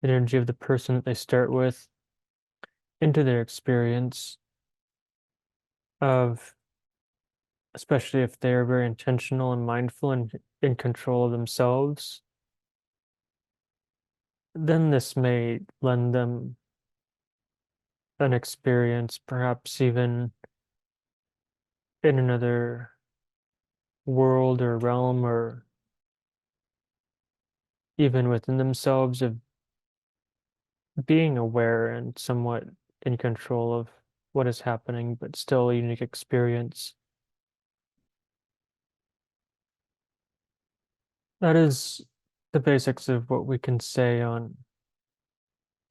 energy of the person that they start with into their experience of, especially if they're very intentional and mindful and in control of themselves, then this may lend them an experience, perhaps even in another world or realm, or even within themselves, of being aware and somewhat in control of what is happening, but still a unique experience. That is the basics of what we can say on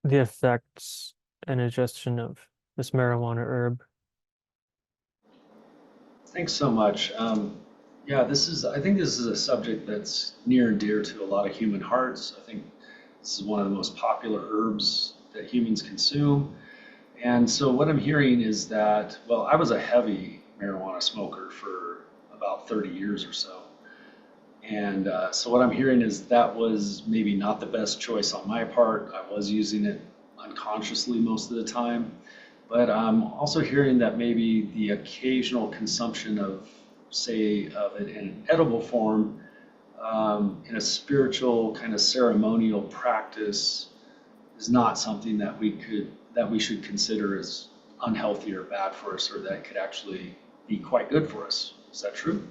the effects and ingestion of this marijuana herb. Thanks so much. Yeah, I think this is a subject that's near and dear to a lot of human hearts. I think this is one of the most popular herbs that humans consume. And so what I'm hearing is that, well, I was a heavy marijuana smoker for about 30 years or so. And so what I'm hearing is that was maybe not the best choice on my part. I was using it unconsciously most of the time. But I'm also hearing that maybe the occasional consumption of, say, of it in an edible form, in a spiritual kind of ceremonial practice, is not something that we should consider as unhealthy or bad for us, or that could actually be quite good for us. Is that true?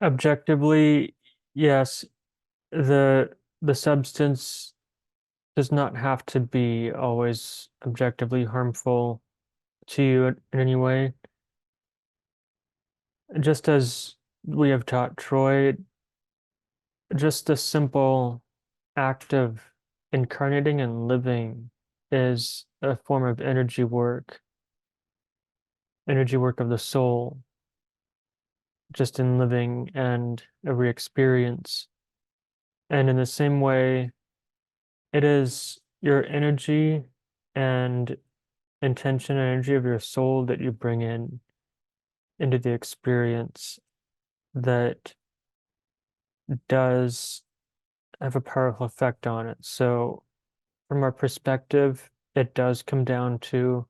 Objectively, yes, the substance does not have to be always objectively harmful to you in any way. Just as we have taught Troy, just the simple act of incarnating and living is a form of energy work of the soul, just in living and every experience. And in the same way, it is your energy and intention and energy of your soul that you bring into the experience that does have a powerful effect on it. So from our perspective, it does come down to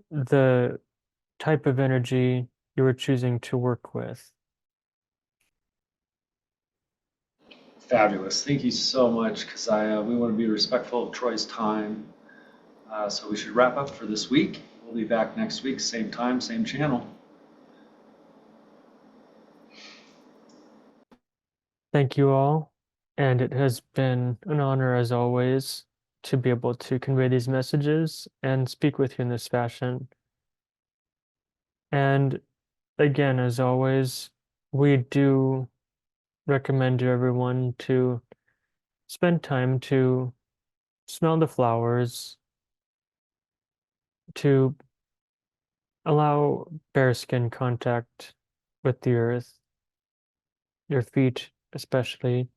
the type of energy you are choosing to work with. Fabulous. Thank you so much, Kazaya. We want to be respectful of Troy's time. So we should wrap up for this week. We'll be back next week, same time, same channel. Thank you all, and it has been an honor as always to be able to convey these messages and speak with you in this fashion. And again, as always, we do recommend to everyone to spend time to smell the flowers, to allow bare skin contact with the earth, your feet especially,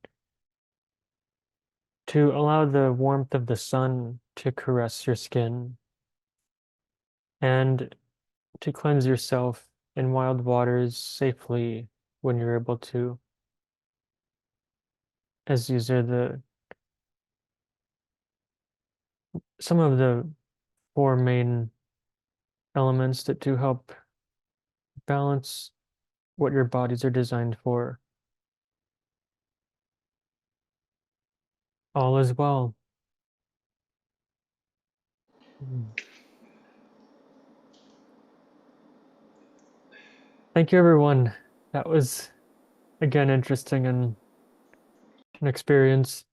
to allow the warmth of the sun to caress your skin, and to cleanse yourself in wild waters safely when you're able to, as these are some of the four main elements that do help balance what your bodies are designed for. All is well. Thank you, everyone. That was, again, interesting and an experience.